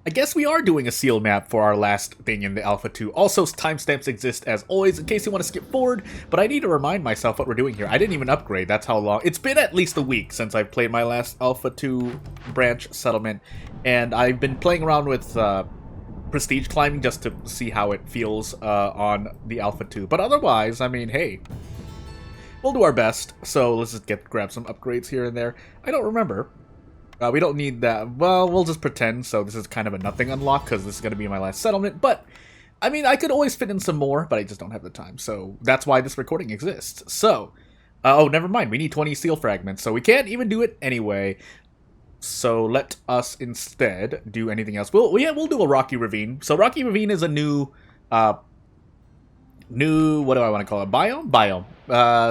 I guess we are doing a seal map for our last thing in the Alpha 2. Also, timestamps exist as always in case you want to skip forward, but I need to remind myself what we're doing here. I didn't even upgrade, that's how long. It's been at least a week since I've played my last Alpha 2 branch settlement, and I've been playing around with prestige climbing just to see how it feels on the Alpha 2. But otherwise, I mean, hey, we'll do our best. So let's just grab some upgrades here and there. I don't remember. We don't need that. Well, we'll just pretend. So this is kind of a nothing unlock because this is going to be my last settlement. But, I mean, I could always fit in some more, but I just don't have the time. So that's why this recording exists. So, oh, never mind. We need 20 seal fragments. So we can't even do it anyway. So let us instead do anything else. We'll do a Rocky Ravine. So Rocky Ravine is a new what do I want to call it? Biome.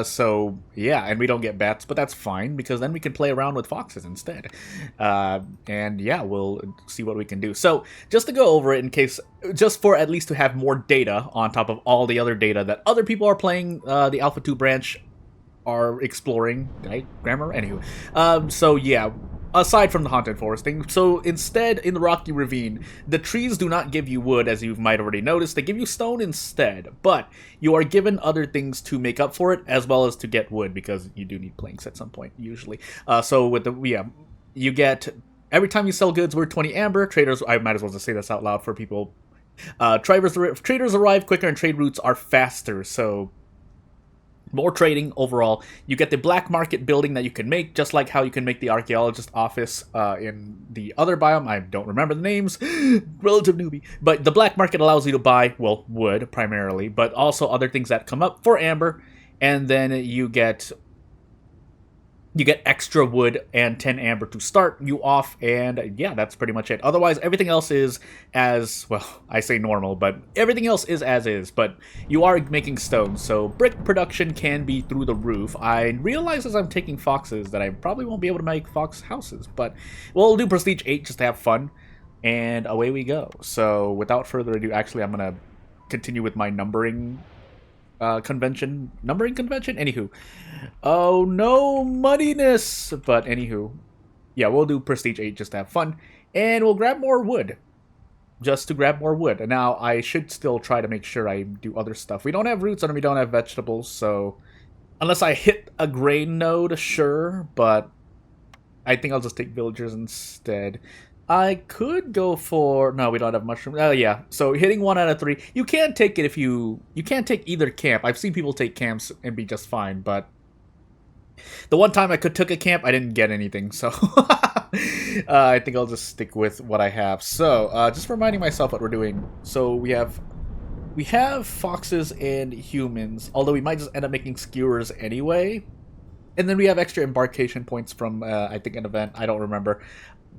So yeah, and we don't get bats, but that's fine because then we can play around with foxes instead. And yeah, we'll see what we can do. So just to go over it in case, just for at least to have more data on top of all the other data that other people are playing the Alpha 2 branch are exploring. Right? Grammar? Anywho. So yeah. Aside from the Haunted Forest thing, so instead, in the Rocky Ravine, the trees do not give you wood, as you might already noticed. They give you stone instead, but you are given other things to make up for it, as well as to get wood, because you do need planks at some point, usually. So with the, yeah, you get, every time you sell goods worth 20 amber, traders, I might as well just say this out loud for people, traders arrive quicker and trade routes are faster, so more trading overall. You get the black market building that you can make, just like how you can make the archaeologist office in the other biome. I don't remember the names, relative newbie. But the black market allows you to buy, well, wood primarily, but also other things that come up for amber. And then you get extra wood and 10 amber to start you off, and yeah, that's pretty much it. Otherwise, everything else is as, well, I say normal, but everything else is as is, but you are making stone, so brick production can be through the roof. I realize as I'm taking foxes that I probably won't be able to make fox houses, but we'll do Prestige 8 just to have fun, and away we go. So without further ado, actually, I'm going to continue with my numbering convention. Anywho. Oh, no muddiness. But anywho. Yeah, we'll do Prestige 8 just to have fun. And we'll grab more wood. Just to grab more wood. And now, I should still try to make sure I do other stuff. We don't have roots and we don't have vegetables, so unless I hit a grain node, sure. But I think I'll just take villagers instead. I could go for... No, we don't have mushrooms. Oh, yeah. So hitting 1 out of 3. You can't take it if you... You can't take either camp. I've seen people take camps and be just fine, but... The one time I took a camp, I didn't get anything, so... I think I'll just stick with what I have. So, just reminding myself what we're doing. So, we have foxes and humans, although we might just end up making skewers anyway. And then we have extra embarkation points from, I think, an event. I don't remember.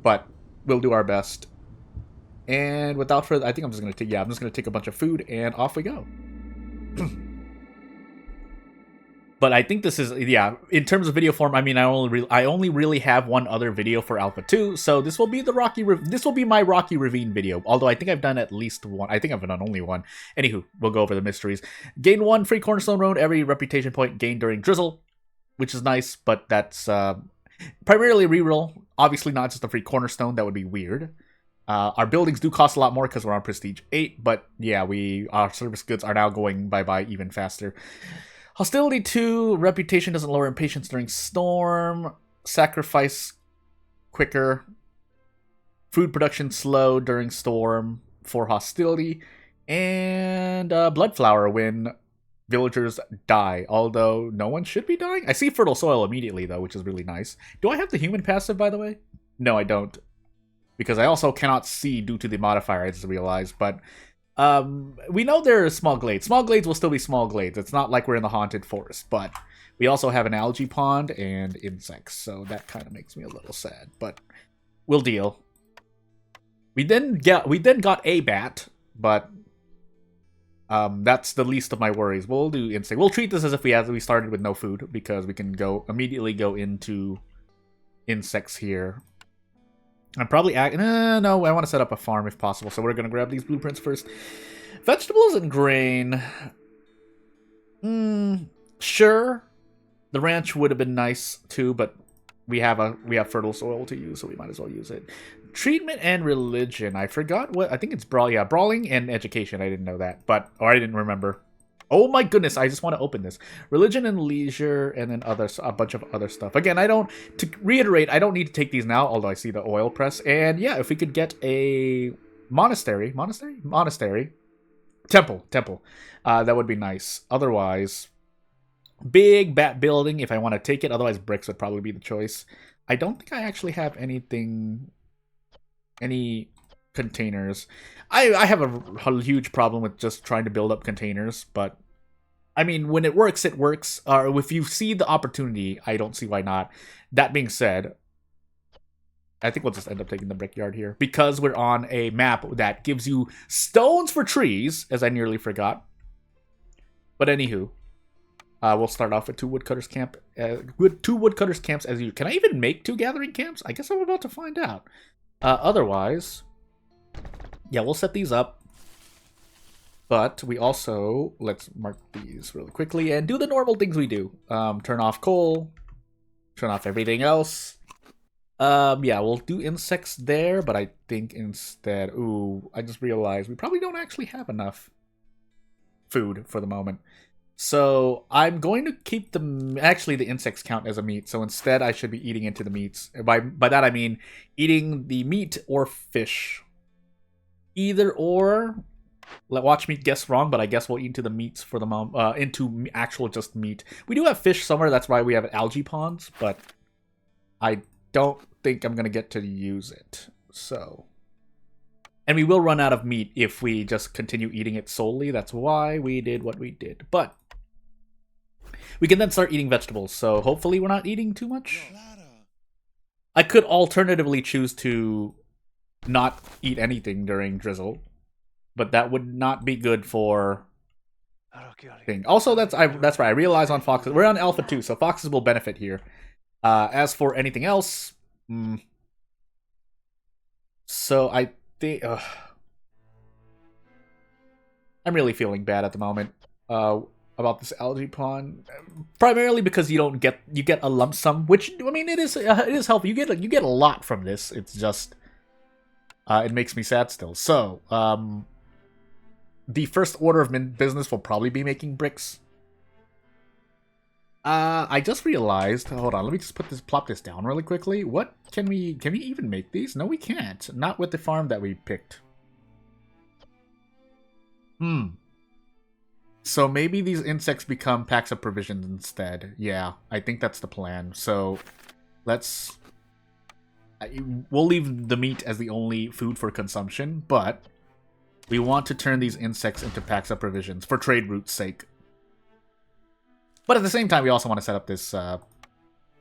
But... we'll do our best. And without further, I think I'm just gonna take a bunch of food and off we go. But I think this is, yeah, in terms of video form, I mean, I only really have one other video for Alpha 2, so this will be my Rocky Ravine video. Although I think I've done at least one. I think I've done only one. Anywho, we'll go over the mysteries. Gain 1 free Cornerstone Road every reputation point gained during Drizzle, which is nice, but that's primarily reroll. Obviously not just a free cornerstone, that would be weird. Our buildings do cost a lot more because we're on Prestige 8, but yeah, our service goods are now going bye-bye even faster. Hostility 2, reputation doesn't lower impatience during storm, sacrifice quicker, food production slow during storm for hostility, and blood flower when villagers die, although no one should be dying. I see fertile soil immediately, though, which is really nice. Do I have the human passive, by the way? No, I don't. Because I also cannot see due to the modifier, I just realized. But we know there are small glades. Small glades will still be small glades. It's not like we're in the haunted forest. But we also have an algae pond and insects, so that kind of makes me a little sad. But we'll deal. We then got a bat, but... that's the least of my worries. We'll do insect. We'll treat this as if we started with no food, because we can immediately go into insects here. I'm probably no, I want to set up a farm if possible, so we're gonna grab these blueprints first. Vegetables and grain. Sure. The ranch would have been nice too, but we have fertile soil to use, so we might as well use it. Treatment and religion. I forgot what. I think it's brawl. Yeah, brawling and education. I didn't know that, or I didn't remember. Oh my goodness! I just want to open this. Religion and leisure, and then a bunch of other stuff. Again, I don't. To reiterate, I don't need to take these now. Although I see the oil press, and yeah, if we could get a monastery, temple, that would be nice. Otherwise, big bat building. If I want to take it, otherwise bricks would probably be the choice. I don't think I actually have any containers. I have a huge problem with just trying to build up containers, but I mean, when it works, it works. Or if you see the opportunity, I don't see why not. That being said, I think we'll just end up taking the brickyard here because we're on a map that gives you stones for trees, as I nearly forgot. But anywho, we'll start off with 2 woodcutters camp. With 2 woodcutters camps as you. Can I even make 2 gathering camps? I guess I'm about to find out. Otherwise, yeah, we'll set these up. But we also, let's mark these really quickly and do the normal things we do. Turn off coal, turn off everything else. Yeah, we'll do insects there, but I think instead, ooh, I just realized we probably don't actually have enough food for the moment. So I'm going to keep the insects count as a meat. So instead, I should be eating into the meats. By that I mean eating the meat or fish. Either or. Watch me guess wrong, but I guess we'll eat into the meats for the moment. Into actual just meat. We do have fish somewhere. That's why we have algae ponds, but I don't think I'm gonna get to use it. So. And we will run out of meat if we just continue eating it solely. That's why we did what we did. But we can then start eating vegetables. So hopefully we're not eating too much. I could alternatively choose to not eat anything during Drizzle. But that would not be good for thing. Also, that's right. I realize on foxes. We're on Alpha 2, so foxes will benefit here. As for anything else... So I think... I'm really feeling bad at the moment about this algae pond. Primarily because you get a lump sum, which, I mean, it is helpful. You get a lot from this. It's just... it makes me sad still. So, the first order of business will probably be making bricks. I just realized. Hold on, let me just plop this down really quickly. What can we even make these? No, we can't. Not with the farm that we picked. So maybe these insects become packs of provisions instead. Yeah, I think that's the plan. So we'll leave the meat as the only food for consumption, but we want to turn these insects into packs of provisions for trade route's sake. But at the same time, we also want to set up this...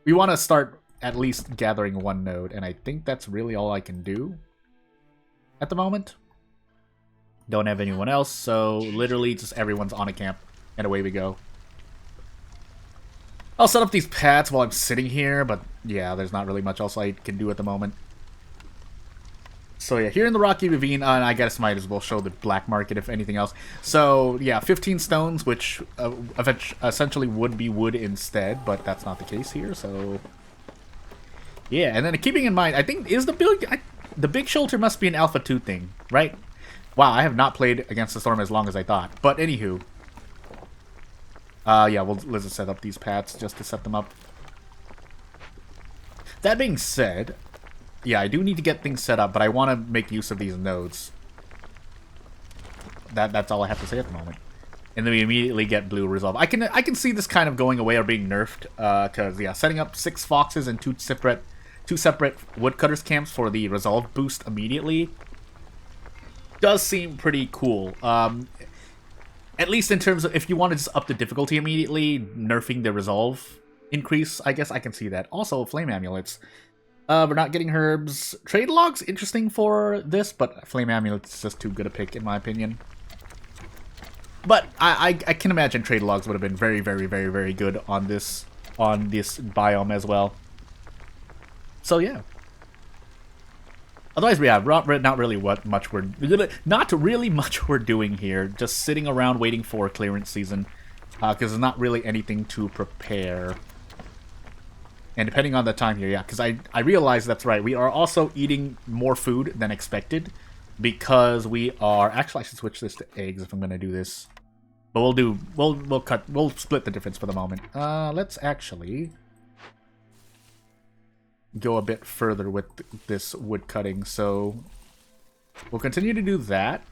we want to start at least gathering 1 node, and I think that's really all I can do at the moment. Don't have anyone else, so literally just everyone's on a camp, and away we go. I'll set up these pads while I'm sitting here, but yeah, there's not really much else I can do at the moment. So yeah, here in the Rocky Ravine, and I guess might as well show the black market if anything else. So yeah, 15 stones, which essentially would be wood instead, but that's not the case here, so... Yeah, and then keeping in mind, I think, the big shelter must be an Alpha 2 thing, right? Wow, I have not played Against the Storm as long as I thought. But anywho... yeah, let's just set up these pads just to set them up. That being said... Yeah, I do need to get things set up, but I want to make use of these nodes. That's all I have to say at the moment. And then we immediately get blue resolve. I can see this kind of going away or being nerfed, because yeah, setting up 6 foxes and two separate woodcutters camps for the resolve boost immediately does seem pretty cool. At least in terms of if you want to just up the difficulty immediately, nerfing the resolve increase, I guess I can see that. Also, flame amulets. We're not getting herbs. Trade logs, interesting for this, but flame amulets is just too good a pick in my opinion. But I can imagine trade logs would have been very, very, very, very good on this biome as well. So yeah. Otherwise, yeah, not really much we're doing here. Just sitting around waiting for clearance season, because there's not really anything to prepare. And depending on the time here, yeah, because I realize that's right. We are also eating more food than expected because we are... Actually, I should switch this to eggs if I'm going to do this. But we'll split the difference for the moment. Let's actually go a bit further with this wood cutting. So we'll continue to do that.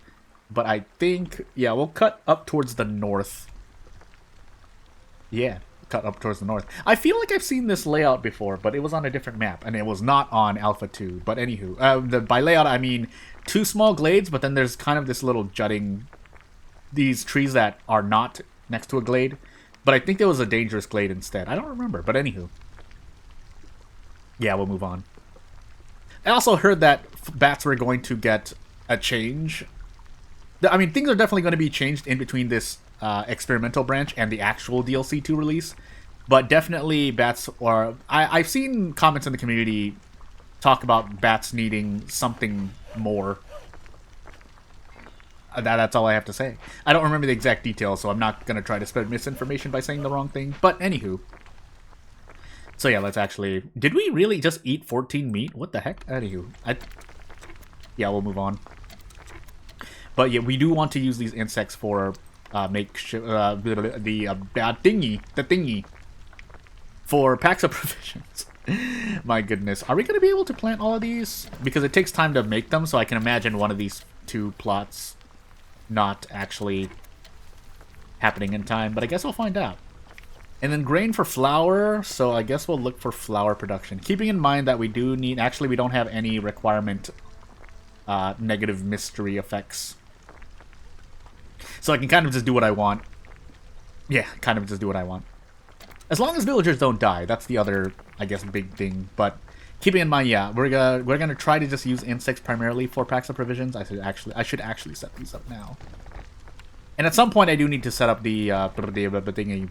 But I think, yeah, we'll cut up towards the north. Yeah, cut up towards the north. I feel like I've seen this layout before, but it was on a different map, and it was not on Alpha 2. But anywho, by layout, I mean 2 small glades, but then there's kind of this little jutting... These trees that are not next to a glade. But I think there was a dangerous glade instead. I don't remember, but anywho. Yeah, we'll move on. I also heard that bats were going to get a change. I mean, things are definitely going to be changed in between this experimental branch and the actual DLC 2 release. But definitely bats are... I've seen comments in the community talk about bats needing something more. That's all I have to say. I don't remember the exact details, so I'm not going to try to spread misinformation by saying the wrong thing. But anywho. So yeah, let's actually... Did we really just eat 14 meat? What the heck? Anywho. Yeah, we'll move on. But yeah, we do want to use these insects for the thingy. For packs of provisions. My goodness. Are we going to be able to plant all of these? Because it takes time to make them, so I can imagine one of these 2 plots not actually happening in time, but I guess we'll find out. And then grain for flour, so I guess we'll look for flour production. Keeping in mind that we do need... Actually, we don't have any requirement negative mystery effects. So I can kind of just do what I want. Yeah, kind of just do what I want. As long as villagers don't die, that's the other, I guess, big thing. But keeping in mind, yeah, we're gonna try to just use insects primarily for packs of provisions. I should actually set these up now. And at some point, I do need to set up the thingy.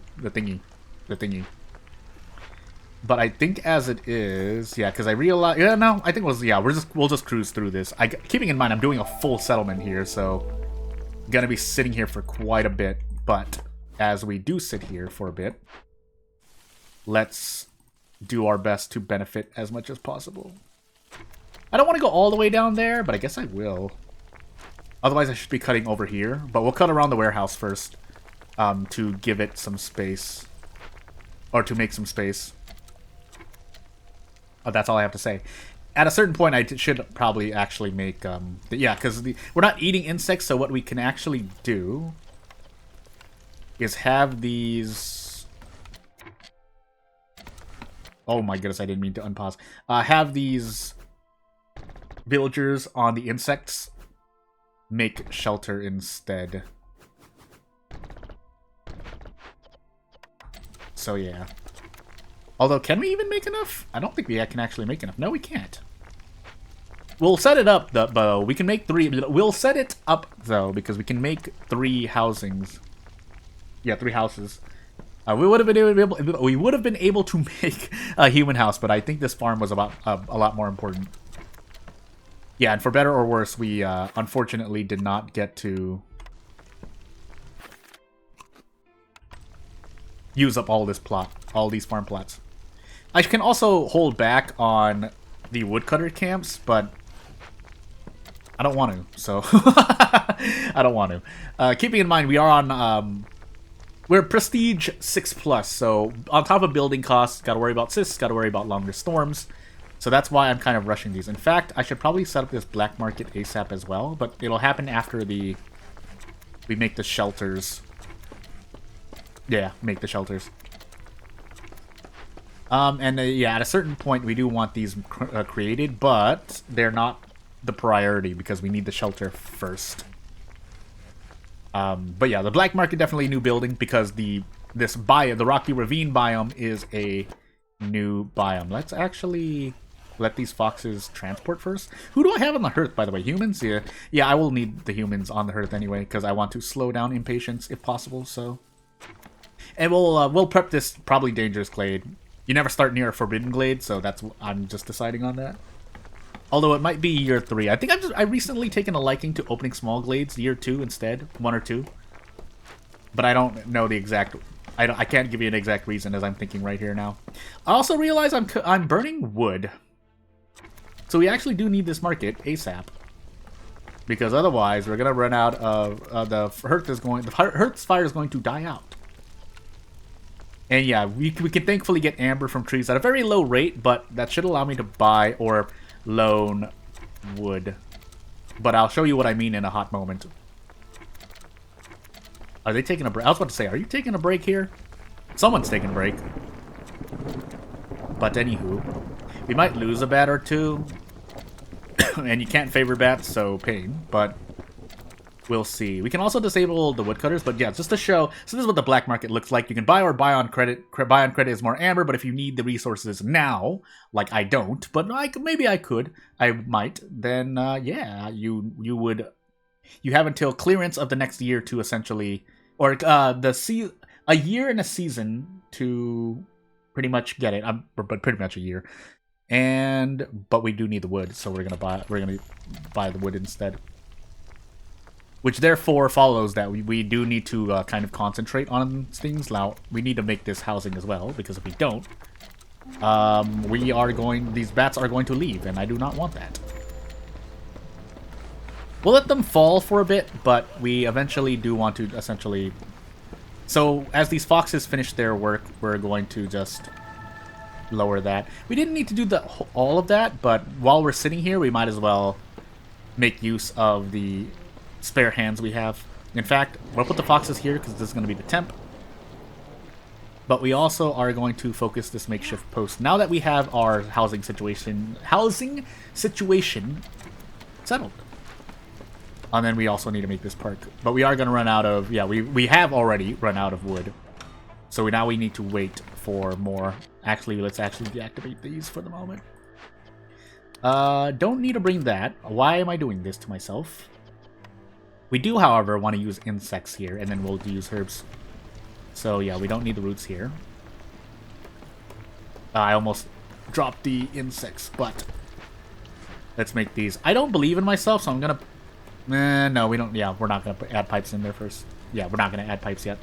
But I think as it is, yeah, because I realize, yeah, no, I think it was, yeah, we'll just cruise through this. Keeping in mind, I'm doing a full settlement here, so gonna be sitting here for quite a bit. But as we do sit here for a bit, let's do our best to benefit as much as possible. I don't want to go all the way down there, but I guess I will. Otherwise, I should be cutting over here. But we'll cut around the warehouse first to give it some space. Or to make some space. Oh, that's all I have to say. At a certain point, I should probably actually make... yeah, because we're not eating insects, so what we can actually do is have these... Oh my goodness, I didn't mean to unpause. Have these villagers on the insects make shelter instead. So yeah. Although, can we even make enough? I don't think we can actually make enough. No, we can't. We'll set it up, though. We can make 3... We'll set it up, though, because we can make 3 housings. Yeah, 3 houses. We would have been able to make a human house, but I think this farm was about a lot more important. Yeah, and for better or worse, we unfortunately did not get to use up all these farm plots. I can also hold back on the woodcutter camps, but I don't want to. So I don't want to. Keeping in mind, we are on. We're Prestige 6+, so on top of building costs, gotta worry about cysts, gotta worry about longer storms. So that's why I'm kind of rushing these. In fact, I should probably set up this black market ASAP as well, but it'll happen after we make the shelters. Yeah, make the shelters. Yeah, at a certain point, we do want these created, but they're not the priority because we need the shelter first. But yeah, the black market definitely a new building because the Rocky Ravine biome is a new biome. Let's actually let these foxes transport first. Who do I have on the hearth, by the way? Humans? Yeah, I will need the humans on the hearth anyway because I want to slow down impatience if possible. So, and we'll prep this probably dangerous glade. You never start near a forbidden glade, so I'm just deciding on that. Although it might be year 3. I think I recently taken a liking to opening small glades year 2 instead. 1 or 2. But I don't know the exact I can't give you an exact reason as I'm thinking right here now. I also realize I'm burning wood. So we actually do need this market ASAP. Because otherwise we're gonna run out of the Hearth's fire is going to die out. And yeah, we can thankfully get amber from trees at a very low rate, but that should allow me to buy or loan wood. But I'll show you what I mean in a hot moment. Are they taking a break? I was about to say, are you taking a break here? Someone's taking a break. But anywho, we might lose a bat or two. And you can't favor bats, so pain. But we'll see. We can also disable the woodcutters, but yeah, just to show. So this is what the black market looks like. You can buy or buy on credit. Buy on credit is more amber, but if you need the resources now, like I don't, but maybe I could, I might. Then yeah, you have until clearance of the next year to essentially, or a year and a season to pretty much get it. But pretty much a year. But we do need the wood, so we're gonna buy the wood instead. Which therefore follows that we do need to kind of concentrate on things. Now, we need to make this housing as well, because if we don't, these bats are going to leave, and I do not want that. We'll let them fall for a bit, but we eventually do want to essentially... So, as these foxes finish their work, we're going to just lower that. We didn't need to do all of that, but while we're sitting here, we might as well make use of the spare hands we have. In fact, we'll put the foxes here because this is going to be the temp. But we also are going to focus this makeshift post now that we have our housing situation settled. And then we also need to make this park. But we are going to run out of... Yeah, we have already run out of wood. So now we need to wait for more. Actually, let's actually deactivate these for the moment. Don't need to bring that. Why am I doing this to myself? We do, however, want to use insects here, and then we'll use herbs. So yeah, we don't need the roots here. I almost dropped the insects, but let's make these. I don't believe in myself, so I'm gonna... no, we don't... Yeah, we're not gonna add pipes in there first. Yeah, we're not gonna add pipes yet.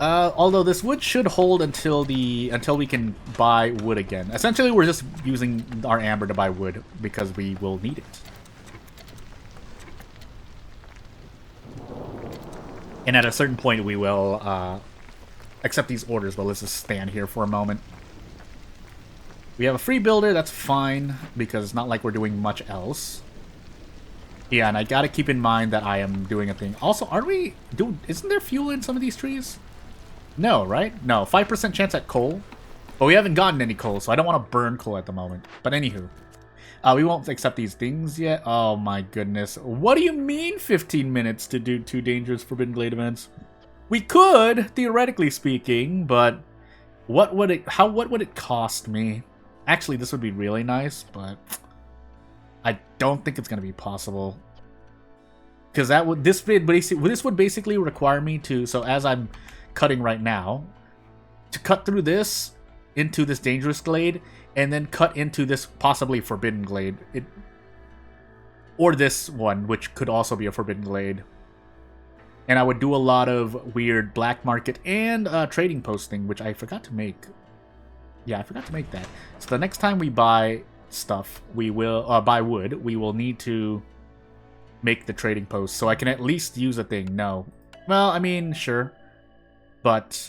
Although this wood should hold until we can buy wood again. Essentially, we're just using our amber to buy wood because we will need it. And at a certain point, we will accept these orders, but let's just stand here for a moment. We have a free builder, that's fine, because it's not like we're doing much else. Yeah, and I gotta keep in mind that I am doing a thing. Also, isn't there fuel in some of these trees? No, right? No, 5% chance at coal. But we haven't gotten any coal, so I don't want to burn coal at the moment. But anywho. We won't accept these things yet. Oh my goodness. What do you mean 15 minutes to do 2 dangerous Forbidden Glade events? We could, theoretically speaking, but what would it cost me? Actually, this would be really nice, but I don't think it's going to be possible. Because this would basically require me to, so as I'm cutting right now, to cut through this into this dangerous glade, and then cut into this possibly forbidden glade. Or this one, which could also be a forbidden glade. And I would do a lot of weird black market and trading posting, which I forgot to make. Yeah, I forgot to make that. So the next time we buy stuff, we will buy wood, we will need to make the trading post, so I can at least use a thing. No. Well, I mean, sure. But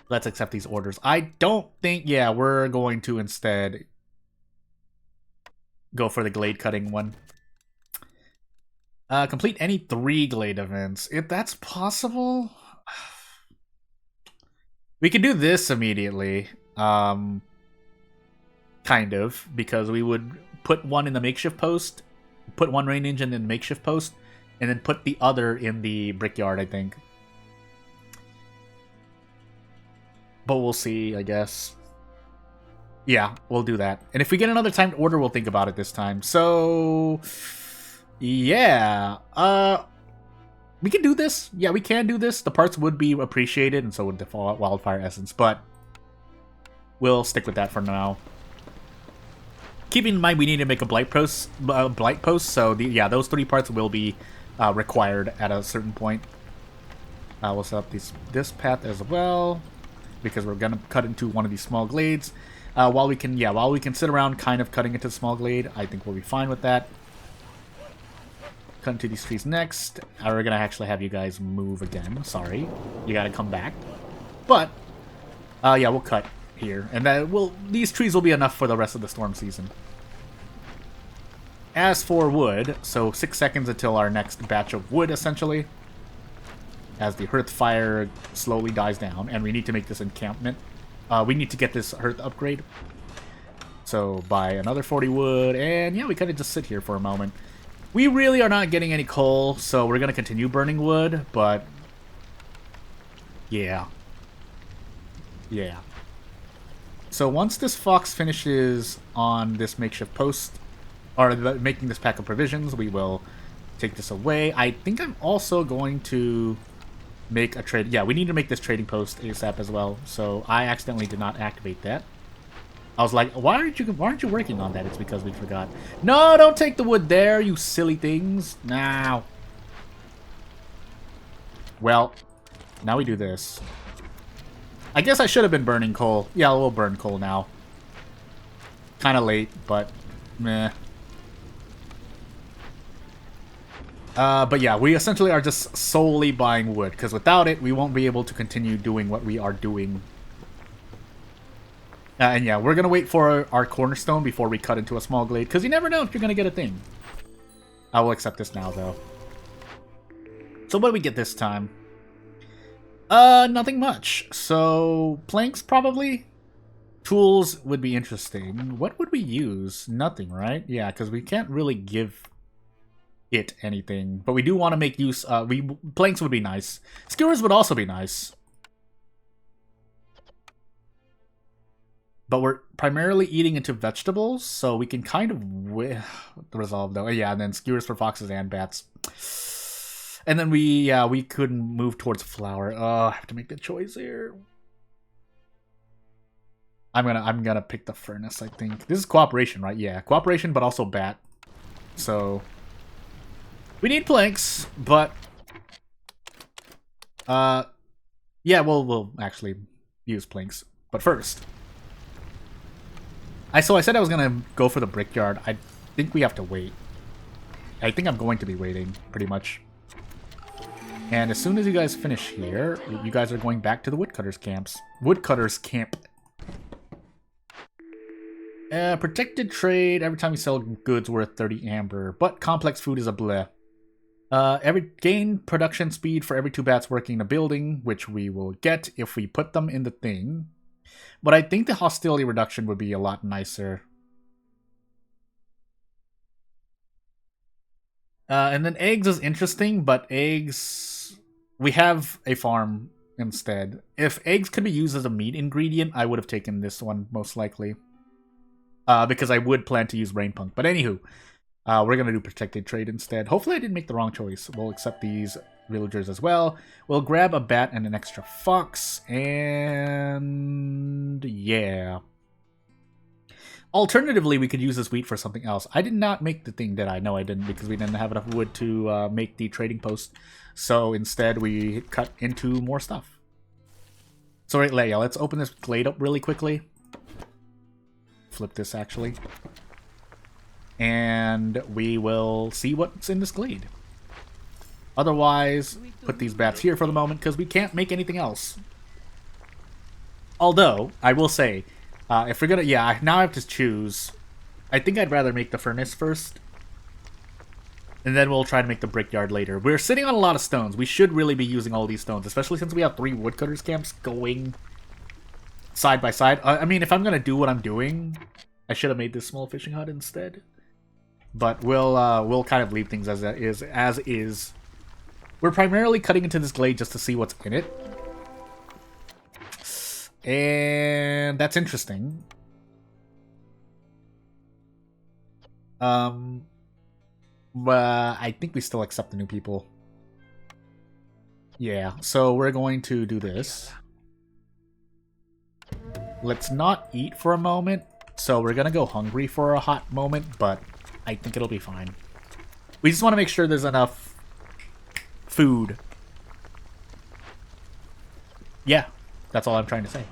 let's accept these orders. I don't think... Yeah, we're going to instead go for the glade cutting one. Complete any 3 glade events. If that's possible... We could do this immediately. Kind of. Because we would put one in the makeshift post, put one rain engine in the makeshift post, and then put the other in the brickyard, I think. But we'll see, I guess. Yeah, we'll do that. And if we get another timed order, we'll think about it this time. So, yeah. We can do this. Yeah, we can do this. The parts would be appreciated, and so would the wildfire essence. But we'll stick with that for now. Keeping in mind, we need to make a blight post. So, yeah, those 3 parts will be required at a certain point. We'll set up this path as well, because we're gonna cut into one of these small glades. While we can sit around kind of cutting into the small glade, I think we'll be fine with that. Cut into these trees next. We're gonna actually have you guys move again. Sorry, you gotta come back. But yeah, we'll cut here, and these trees will be enough for the rest of the storm season. As for wood, so 6 seconds until our next batch of wood, essentially, as the hearth fire slowly dies down, and we need to make this encampment. We need to get this hearth upgrade. So buy another 40 wood, and yeah, we kind of just sit here for a moment. We really are not getting any coal, so we're going to continue burning wood, but yeah. Yeah. So once this fox finishes on this makeshift post, or making this pack of provisions, we will take this away. I think I'm also going to make a trade. Yeah, we need to make this trading post ASAP as well. So I accidentally did not activate that. I was like, why aren't you working on that? It's because we forgot. No, don't take the wood there, you silly things. Now. Well, now we do this. I guess I should have been burning coal. Yeah, we'll burn coal now. Kind of late, but meh. But yeah, we essentially are just solely buying wood, because without it, we won't be able to continue doing what we are doing. And yeah, we're going to wait for our cornerstone before we cut into a small glade, because you never know if you're going to get a thing. I will accept this now, though. So what do we get this time? Nothing much. So, planks, probably? Tools would be interesting. What would we use? Nothing, right? Yeah, because we can't really give it anything, but we do want to make use. Planks would be nice. Skewers would also be nice, but we're primarily eating into vegetables, so we can kind of resolve though. Yeah, and then skewers for foxes and bats, and then we could move towards flour. Oh, I have to make the choice here. I'm gonna pick the furnace. I think this is cooperation, right? Yeah, cooperation, but also bat. So. We need planks, but yeah, we'll actually use planks. But first, I said I was gonna go for the brickyard. I think we have to wait. I think I'm going to be waiting, pretty much. And as soon as you guys finish here, you guys are going back to the woodcutters camps. Woodcutters camp. Protected trade. Every time you sell goods worth 30 amber, but complex food is a bleh. Gain production speed for every 2 bats working in a building, which we will get if we put them in the thing. But I think the hostility reduction would be a lot nicer. And then eggs is interesting, but eggs... We have a farm instead. If eggs could be used as a meat ingredient, I would have taken this one, most likely. Because I would plan to use rain punk. But anywho... we're going to do protected trade instead. Hopefully I didn't make the wrong choice. We'll accept these villagers as well. We'll grab a bat and an extra fox. And yeah. Alternatively, we could use this wheat for something else. I did not make the thing, did I? No, I didn't, because we didn't have enough wood to make the trading post. So instead, we cut into more stuff. So right, Leia, let's open this glade up really quickly. Flip this, actually. And we will see what's in this glade. Otherwise, put these bats here for the moment, because we can't make anything else. Although, I will say, if we're gonna... Yeah, now I have to choose. I think I'd rather make the furnace first. And then we'll try to make the brickyard later. We're sitting on a lot of stones. We should really be using all these stones, especially since we have 3 woodcutters camps going side by side. I mean, if I'm gonna do what I'm doing, I should have made this small fishing hut instead. But we'll kind of leave things as is. We're primarily cutting into this glade just to see what's in it. And that's interesting. But I think we still accept the new people. Yeah, so we're going to do this. Let's not eat for a moment. So we're gonna go hungry for a hot moment, but I think it'll be fine. We just want to make sure there's enough food. Yeah, that's all I'm trying to say.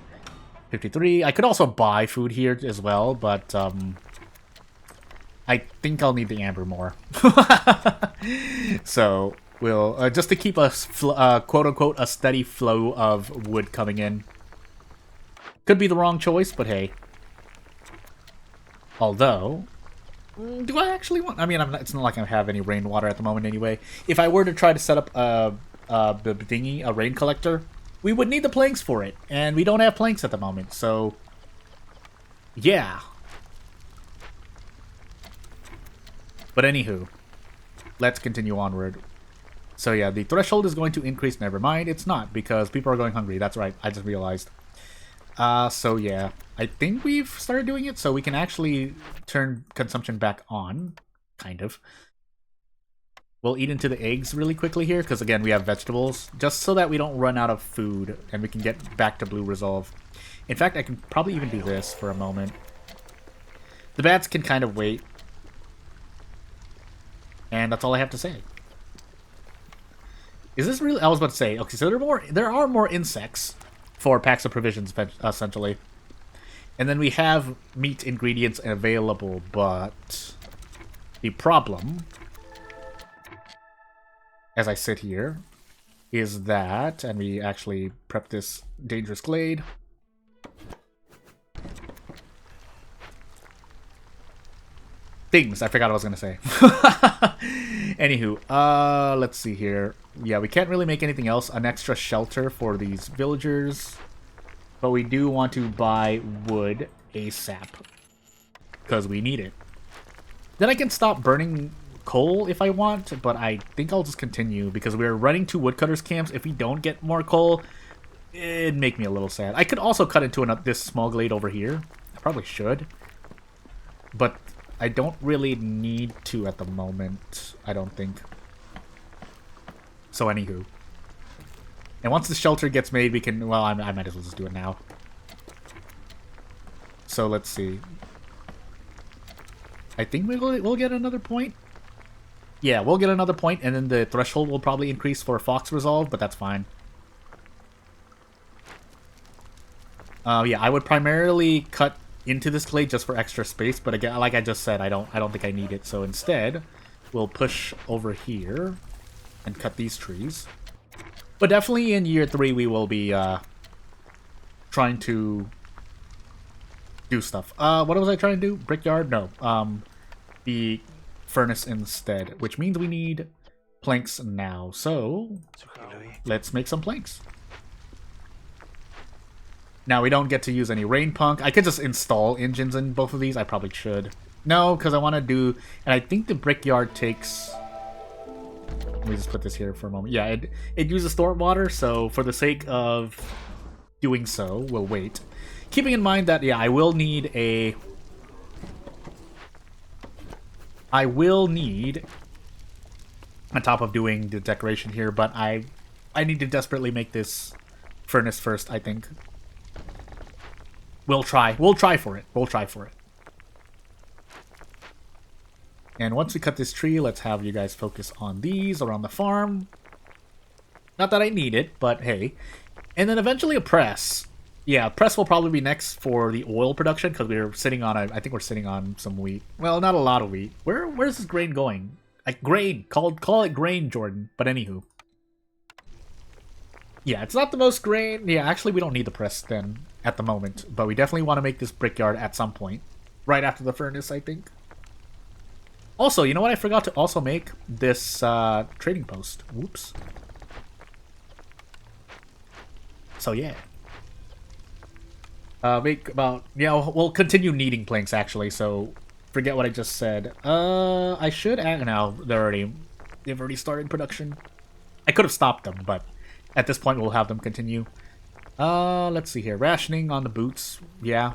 53. I could also buy food here as well, but I think I'll need the amber more. So we'll just to keep us quote unquote a steady flow of wood coming in. Could be the wrong choice, but hey. Although, do I actually want? I mean, it's not like I have any rainwater at the moment anyway. If I were to try to set up a dinghy, a rain collector, we would need the planks for it, and we don't have planks at the moment. So, yeah. But anywho, let's continue onward. So yeah, the threshold is going to increase. Never mind, it's not, because people are going hungry. That's right, I just realized. So yeah, I think we've started doing it, so we can actually turn consumption back on, kind of. We'll eat into the eggs really quickly here, because again, we have vegetables, just so that we don't run out of food, and we can get back to blue resolve. In fact, I can probably even do this for a moment. The bats can kind of wait. And that's all I have to say. Is this really? I was about to say. Okay, so there are more insects for packs of provisions, essentially. And then we have meat ingredients available, but the problem, as I sit here, is that, and we actually prep this dangerous glade. Things, I forgot what I was going to say. Anywho, let's see here. Yeah, we can't really make anything else. An extra shelter for these villagers. But we do want to buy wood ASAP. Because we need it. Then I can stop burning coal if I want, but I think I'll just continue. Because we're running 2 woodcutters camps. If we don't get more coal, it'd make me a little sad. I could also cut into this small glade over here. I probably should. But I don't really need to at the moment, I don't think. So anywho. And once the shelter gets made, we can... Well, I might as well just do it now. So let's see. I think we'll get another point. Yeah, we'll get another point, and then the threshold will probably increase for Fox Resolve, but that's fine. Yeah, I would primarily cut into this glade just for extra space, but again, like I just said, I don't think I need it. So instead, we'll push over here and cut these trees. But definitely in year 3, we will be trying to do stuff. What was I trying to do? Brickyard? No. The furnace instead, which means we need planks now. So let's make some planks. Now, we don't get to use any rain punk. I could just install engines in both of these. I probably should. No, because I want to do... And I think the brickyard takes... Let me just put this here for a moment. Yeah, it uses storm water, so for the sake of doing so, we'll wait. Keeping in mind that, yeah, I will need a... On top of doing the decoration here, but I need to desperately make this furnace first, I think. We'll try. We'll try for it. We'll try for it. And once we cut this tree, let's have you guys focus on these around the farm. Not that I need it, but hey. And then eventually a press. Yeah, press will probably be next for the oil production, because we're sitting on I think we're sitting on some wheat. Well, not a lot of wheat. Where's this grain going? Like grain. Call it grain, Jordan. But anywho. Yeah, it's not the most grain. Yeah, actually we don't need the press then at the moment. But we definitely want to make this brickyard at some point. Right after the furnace, I think. Also, you know what I forgot to also make? This trading post. Whoops. So yeah. Make about... Yeah, we'll continue needing planks actually, so forget what I just said. I should add... No, they've already started production. I could have stopped them, but at this point we'll have them continue. Let's see here. Rationing on the boots. Yeah,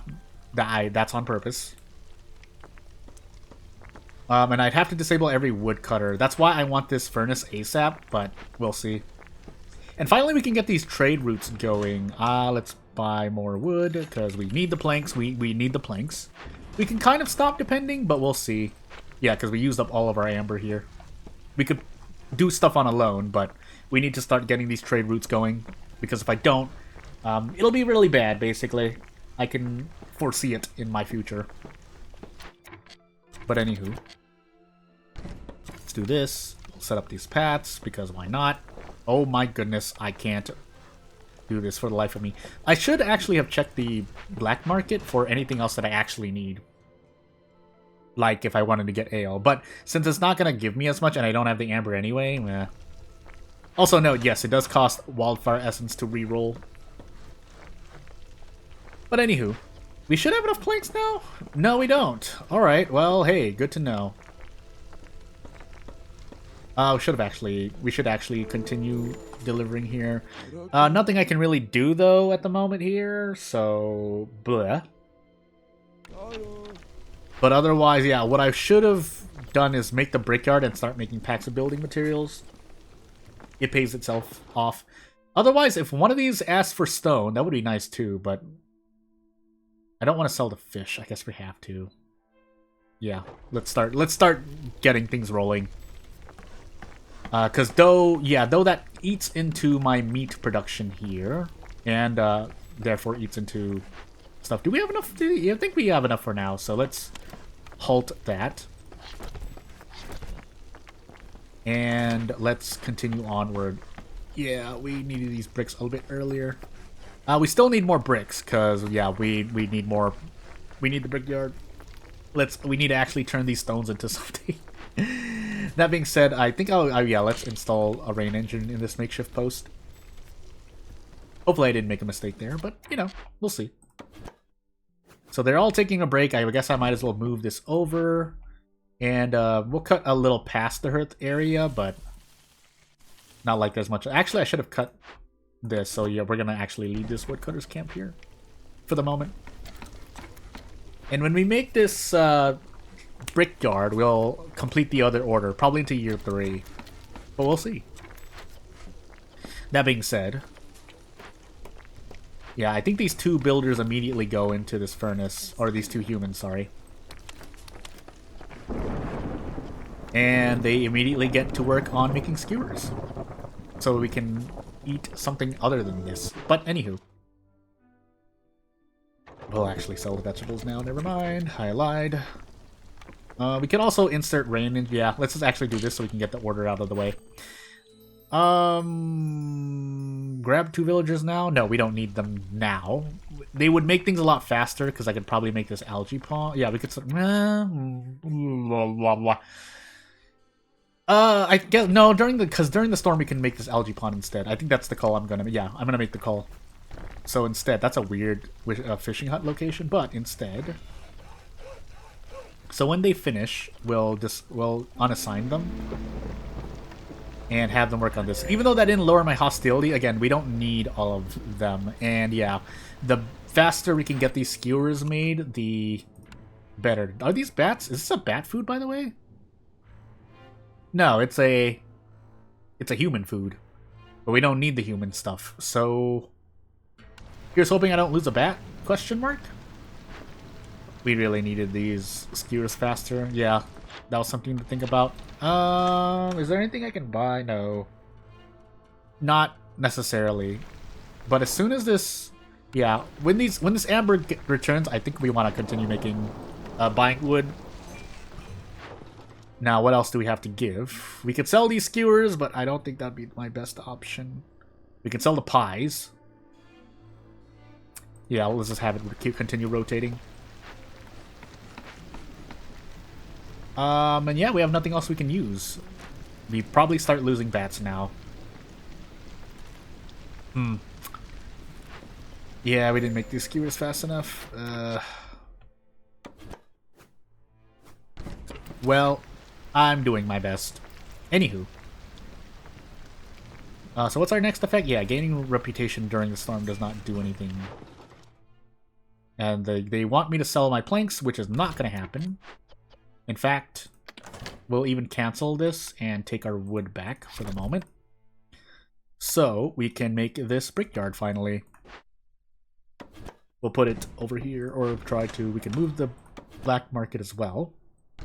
that's on purpose. And I'd have to disable every woodcutter. That's why I want this furnace ASAP, but we'll see. And finally we can get these trade routes going. Let's buy more wood, because we need the planks. We need the planks. We can kind of stop depending, but we'll see. Yeah, because we used up all of our amber here. We could do stuff on a loan, but we need to start getting these trade routes going, because if I don't, it'll be really bad, basically. I can foresee it in my future. But anywho, let's do this. Set up these paths, because why not? Oh my goodness, I can't do this for the life of me. I should actually have checked the black market for anything else that I actually need. Like if I wanted to get ale. But since it's not going to give me as much and I don't have the amber anyway, meh. Also note, yes, it does cost wildfire essence to reroll. But anywho, we should have enough planks now? No, we don't. Alright, well, hey, good to know. We should actually continue delivering here. Nothing I can really do, though, at the moment here, so bleh. But otherwise, yeah, what I should have done is make the brickyard and start making packs of building materials. It pays itself off. Otherwise, if one of these asks for stone, that would be nice too, but I don't want to sell the fish. I guess we have to. Yeah, let's start getting things rolling. Because though that eats into my meat production here, and therefore eats into stuff. Do we have enough? I think we have enough for now, so let's halt that. And let's continue onward. Yeah, we needed these bricks a little bit earlier. We still need more bricks, because, yeah, we need more. We need the brickyard. We need to actually turn these stones into something. That being said, I think let's install a rain engine in this makeshift post. Hopefully I didn't make a mistake there, but, you know, we'll see. So they're all taking a break. I guess I might as well move this over. And we'll cut a little past the hearth area, but not like there's much. Actually, I should have cut this. So yeah, we're going to actually leave this woodcutter's camp here for the moment. And when we make this brickyard, we'll complete the other order, probably into year 3. But we'll see. That being said, yeah, I think these 2 builders immediately go into this furnace, or these 2 humans, sorry. And they immediately get to work on making skewers. So we can eat something other than this. But anywho. We'll actually sell the vegetables now, never mind. I lied. We can also insert rain in. Yeah, let's just actually do this so we can get the order out of the way. Grab 2 villagers now? No, we don't need them now. They would make things a lot faster, because I could probably make this algae pond. Yeah, we could... I guess... No, during the storm we can make this algae pond instead. I think that's the call I'm gonna... Yeah, I'm gonna make the call. So instead, that's a weird fishing hut location, but instead... So when they finish, we'll unassign them and have them work on this. Even though that didn't lower my hostility, again, we don't need all of them. And yeah, the faster we can get these skewers made, the better. Are these bats? Is this a bat food, by the way? No, it's a human food. But we don't need the human stuff. So here's hoping I don't lose a bat? Question mark? We really needed these skewers faster. Yeah, that was something to think about. Is there anything I can buy? No. Not necessarily. But as soon as this... Yeah, when this amber returns, I think we want to continue making... buying wood. Now, what else do we have to give? We could sell these skewers, but I don't think that'd be my best option. We can sell the pies. Yeah, let's just have it continue rotating. And yeah, we have nothing else we can use. We probably start losing bats now. Yeah, we didn't make these skewers fast enough. Well, I'm doing my best. Anywho. So what's our next effect? Yeah, gaining reputation during the storm does not do anything. And they want me to sell my planks, which is not going to happen. In fact, we'll even cancel this and take our wood back for the moment. So we can make this brickyard finally. We'll put it over here, or try to. We can move the black market as well,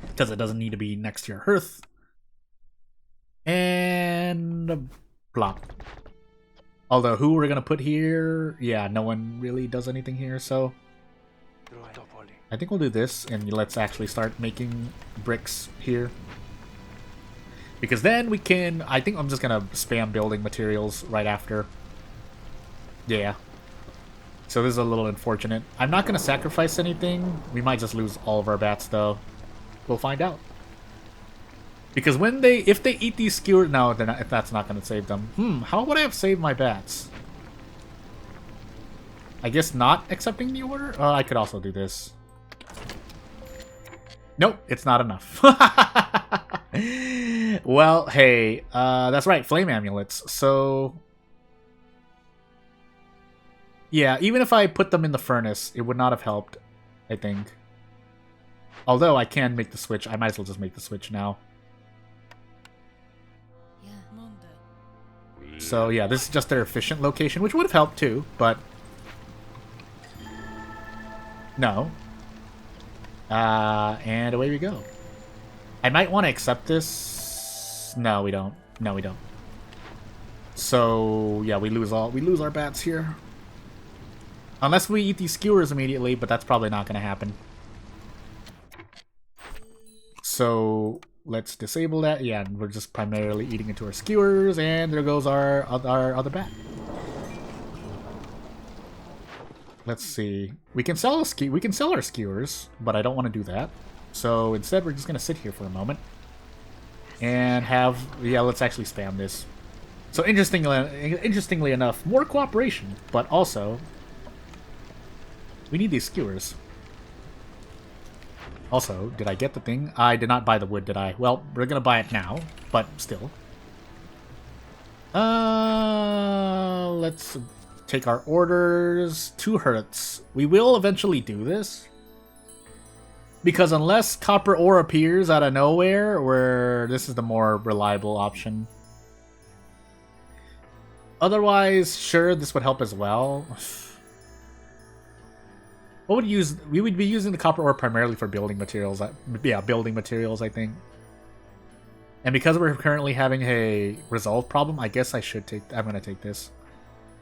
because it doesn't need to be next to your hearth. And And plop. Although, who we're gonna put here? Yeah, no one really does anything here, so I think we'll do this, and let's actually start making bricks here. Because then we can... I think I'm just gonna spam building materials right after. Yeah. So this is a little unfortunate. I'm not gonna sacrifice anything. We might just lose all of our bats, though. We'll find out. Because when they... if they eat these skewers... no, they're not, that's not gonna save them. How would I have saved my bats? I guess not accepting the order? I could also do this. Nope, it's not enough. Well, hey, that's right, flame amulets. So, yeah, even if I put them in the furnace, it would not have helped, I think. Although I can make the switch, I might as well just make the switch now. So yeah, this is just their efficient location, which would have helped too, but no. And away we go. I might want to accept this. No, we don't. No, we don't. So yeah, we lose our bats here. Unless we eat these skewers immediately, but that's probably not going to happen. So let's disable that. Yeah, and we're just primarily eating into our skewers, and there goes our other bat. Let's see. We can sell our skewers, but I don't want to do that. So instead, we're just gonna sit here for a moment and have... yeah, let's actually spam this. So interestingly enough, more cooperation, but also we need these skewers. Also, did I get the thing? I did not buy the wood, did I? Well, we're gonna buy it now, but still. Let's take our orders. 2 hertz. We will eventually do this. Because unless copper ore appears out of nowhere, where this is the more reliable option. Otherwise, sure, this would help as well. What would use? We would be using the copper ore primarily for building materials. Yeah, building materials, I think. And because we're currently having a resolve problem, I guess I should take... I'm going to take this.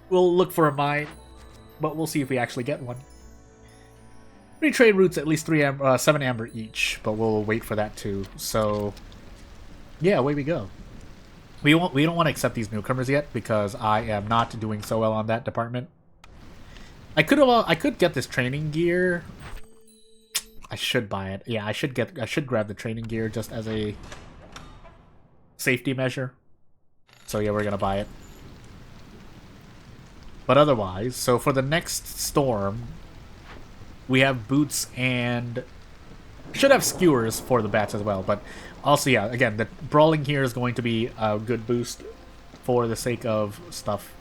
We'll look for a mine, but we'll see if we actually get one. 3 trade routes, at least 7 amber each, but we'll wait for that too. So, yeah, away we go. We don't want to accept these newcomers yet because I am not doing so well on that department. I could get this training gear. I should buy it. Yeah, I should grab the training gear just as a safety measure. So yeah, we're gonna buy it. But otherwise, so for the next storm, we have boots and should have skewers for the bats as well. But also, yeah, again, the brawling here is going to be a good boost for the sake of stuff.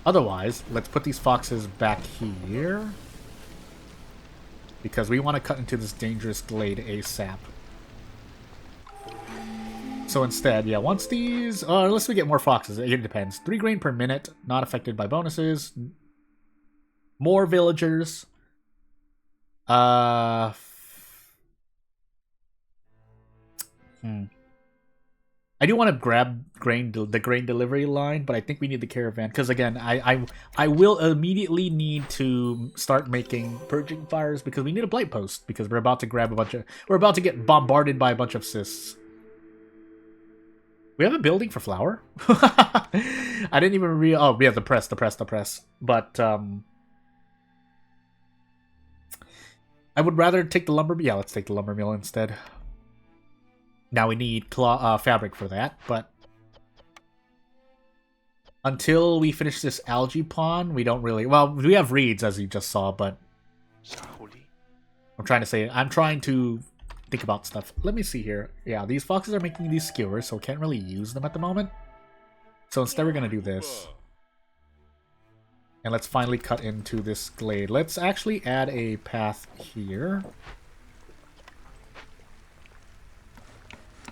Otherwise, let's put these foxes back here because we want to cut into this dangerous glade ASAP. So instead, yeah, once these... unless we get more foxes, it depends. 3 grain per minute, not affected by bonuses. More villagers. I do want to grab the grain delivery line, but I think we need the caravan. Because again, I will immediately need to start making purging fires because we need a blight post. Because we're about to grab a bunch of... we're about to get bombarded by a bunch of cysts. We have a building for flour? I didn't even realize... oh, we have the press. But, I would rather take the lumber... yeah, let's take the lumber mill instead. Now we need fabric for that, but... until we finish this algae pond, we don't really... well, we have reeds, as you just saw, but... I'm trying to think about stuff. Let me see here. Yeah, these foxes are making these skewers, so we can't really use them at the moment. So instead we're going to do this. And let's finally cut into this glade. Let's actually add a path here.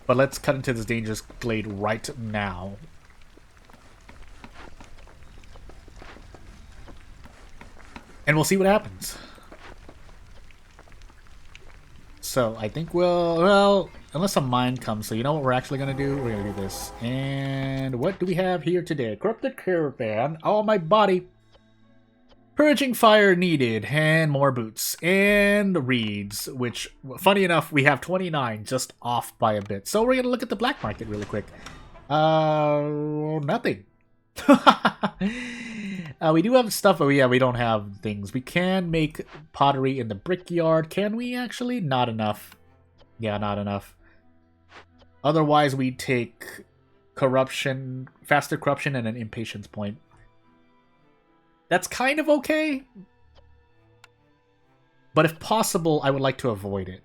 But let's cut into this dangerous glade right now. And we'll see what happens. So I think well, unless a mine comes, so you know what we're actually gonna do? We're gonna do this. And what do we have here today? Corrupted Caravan. Oh, my body. Purging Fire needed, and more boots, and reeds, which, funny enough, we have 29, just off by a bit. So we're gonna look at the black market really quick. Nothing. We do have stuff, but yeah, we don't have things. We can make pottery in the brickyard. Can we actually? Not enough. Yeah, not enough. Otherwise, we take corruption, faster corruption, and an impatience point. That's kind of okay. But if possible, I would like to avoid it.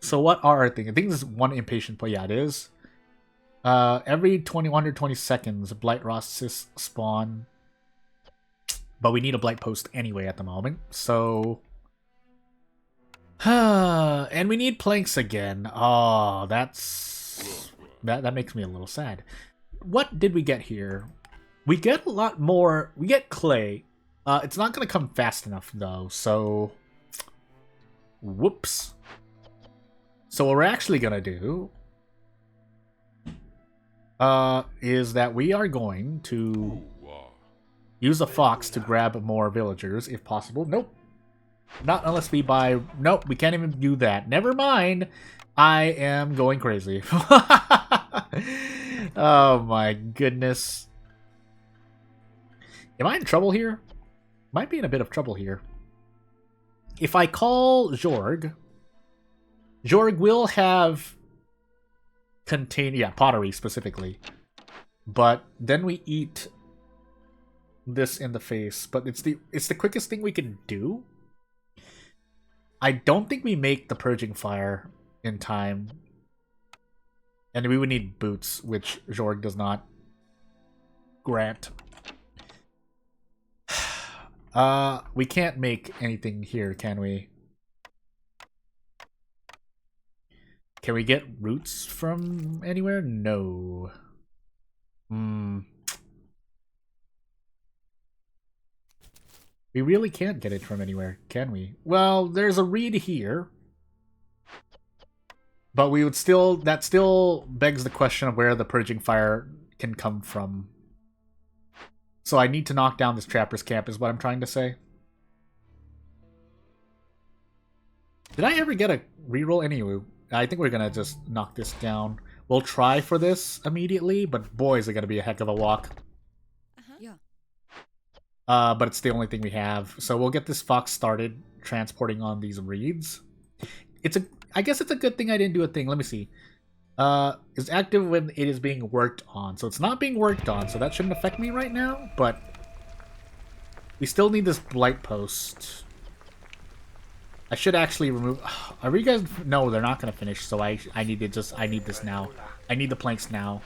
So what are our things? I think this is one impatient point. Yeah, it is. Every 120 seconds, Blight Rosses spawn. But we need a Blight Post anyway at the moment, so... and we need planks again. Oh, that's... That makes me a little sad. What did we get here? We get a lot more... We get clay. It's not going to come fast enough, though, so... Whoops. So what we're actually going to do... is that we are going to use a fox to grab more villagers, if possible. Nope. Not unless we buy... Nope, we can't even do that. Never mind. I am going crazy. Oh my goodness. Am I in trouble here? Might be in a bit of trouble here. If I call Jorg, Jorg will have... pottery specifically. But then we eat this in the face. But it's the quickest thing we can do. I don't think we make the Purging Fire in time. And we would need boots, which Jorg does not grant. We can't make anything here, can we? Can we get roots from anywhere? No. We really can't get it from anywhere, can we? Well, there's a reed here. But we would still... That still begs the question of where the Purging Fire can come from. So I need to knock down this Trapper's Camp, is what I'm trying to say. Did I ever get a reroll? Anyway, I think we're gonna just knock this down. We'll try for this immediately, but boy, is it gonna be a heck of a walk. Yeah. But it's the only thing we have. So we'll get this fox started transporting on these reeds. I guess it's a good thing I didn't do a thing. Let me see. Is active when it is being worked on. So it's not being worked on, so that shouldn't affect me right now, but we still need this blight post. I should actually remove... Are you guys... No, they're not going to finish, so I need this now. I need the planks now.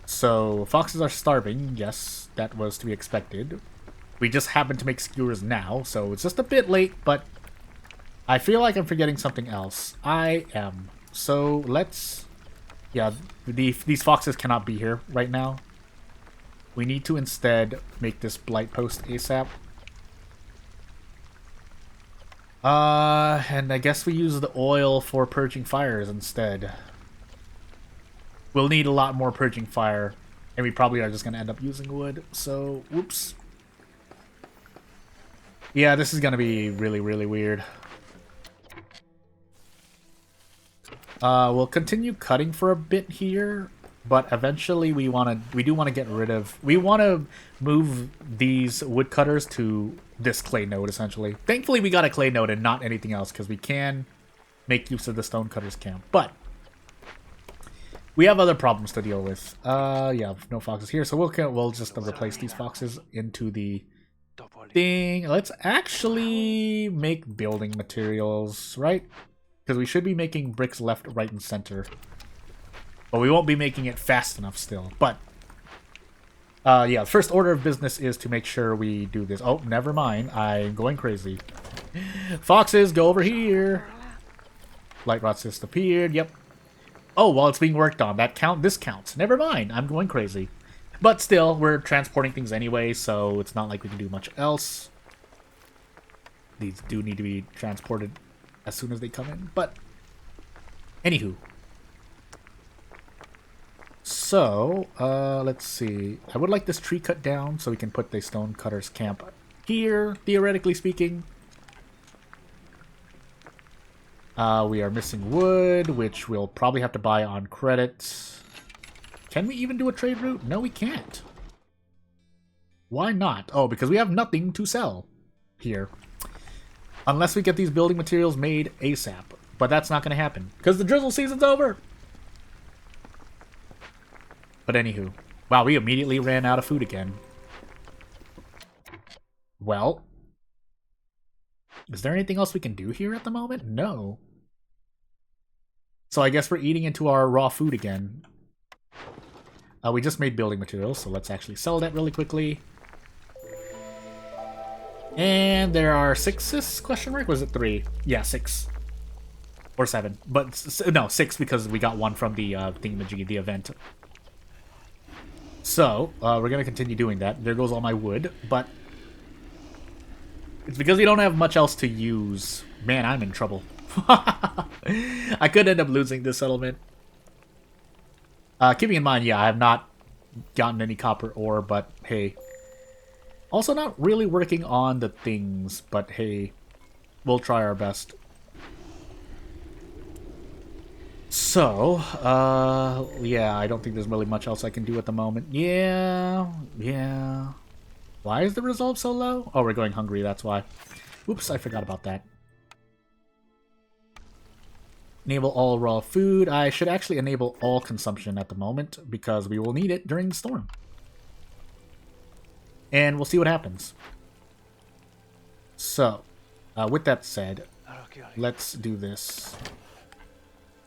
So, foxes are starving. Yes, that was to be expected. We just happen to make skewers now, so it's just a bit late, but I feel like I'm forgetting something else. I am. So, let's... Yeah, these foxes cannot be here right now. We need to instead make this blight post ASAP. And I guess we use the oil for purging fires instead. We'll need a lot more purging fire, and we probably are just going to end up using wood, so, whoops. Yeah, this is going to be really, really weird. We'll continue cutting for a bit here, but eventually we do want to get rid of... We want to move these woodcutters to this clay node, essentially. Thankfully, we got a clay node and not anything else, because we can make use of the stonecutters camp. But we have other problems to deal with. Yeah, no foxes here, so we'll just replace these foxes into the thing. Let's actually make building materials, right? Because we should be making bricks left, right, and center. But we won't be making it fast enough still. But yeah, the first order of business is to make sure we do this. Oh, never mind. I'm going crazy. Foxes, go over here. Light rod cyst appeared. Yep. Oh, while it's being worked on. This counts. Never mind. I'm going crazy. But still, we're transporting things anyway, so it's not like we can do much else. These do need to be transported as soon as they come in. But, anywho. So, let's see. I would like this tree cut down so we can put the stone cutter's camp here, theoretically speaking. We are missing wood, which we'll probably have to buy on credit. Can we even do a trade route? No, we can't. Why not? Oh, because we have nothing to sell here. Unless we get these building materials made ASAP. But that's not going to happen, because the drizzle season's over! But anywho. Wow, we immediately ran out of food again. Well. Is there anything else we can do here at the moment? No. So I guess we're eating into our raw food again. We just made building materials, so let's actually sell that really quickly. And there are 6s, question mark? Was it 3? Yeah, 6. Or 7. But, no, 6 because we got one from the thingamajiggy, the event. So, we're going to continue doing that. There goes all my wood, but it's because we don't have much else to use. Man, I'm in trouble. I could end up losing this settlement. Keeping in mind, yeah, I have not gotten any copper ore, but hey. Also not really working on the things, but hey, we'll try our best. So, yeah, I don't think there's really much else I can do at the moment. Yeah. Why is the resolve so low? Oh, we're going hungry, that's why. Oops, I forgot about that. Enable all raw food. I should actually enable all consumption at the moment, because we will need it during the storm. And we'll see what happens. So, with that said, let's do this.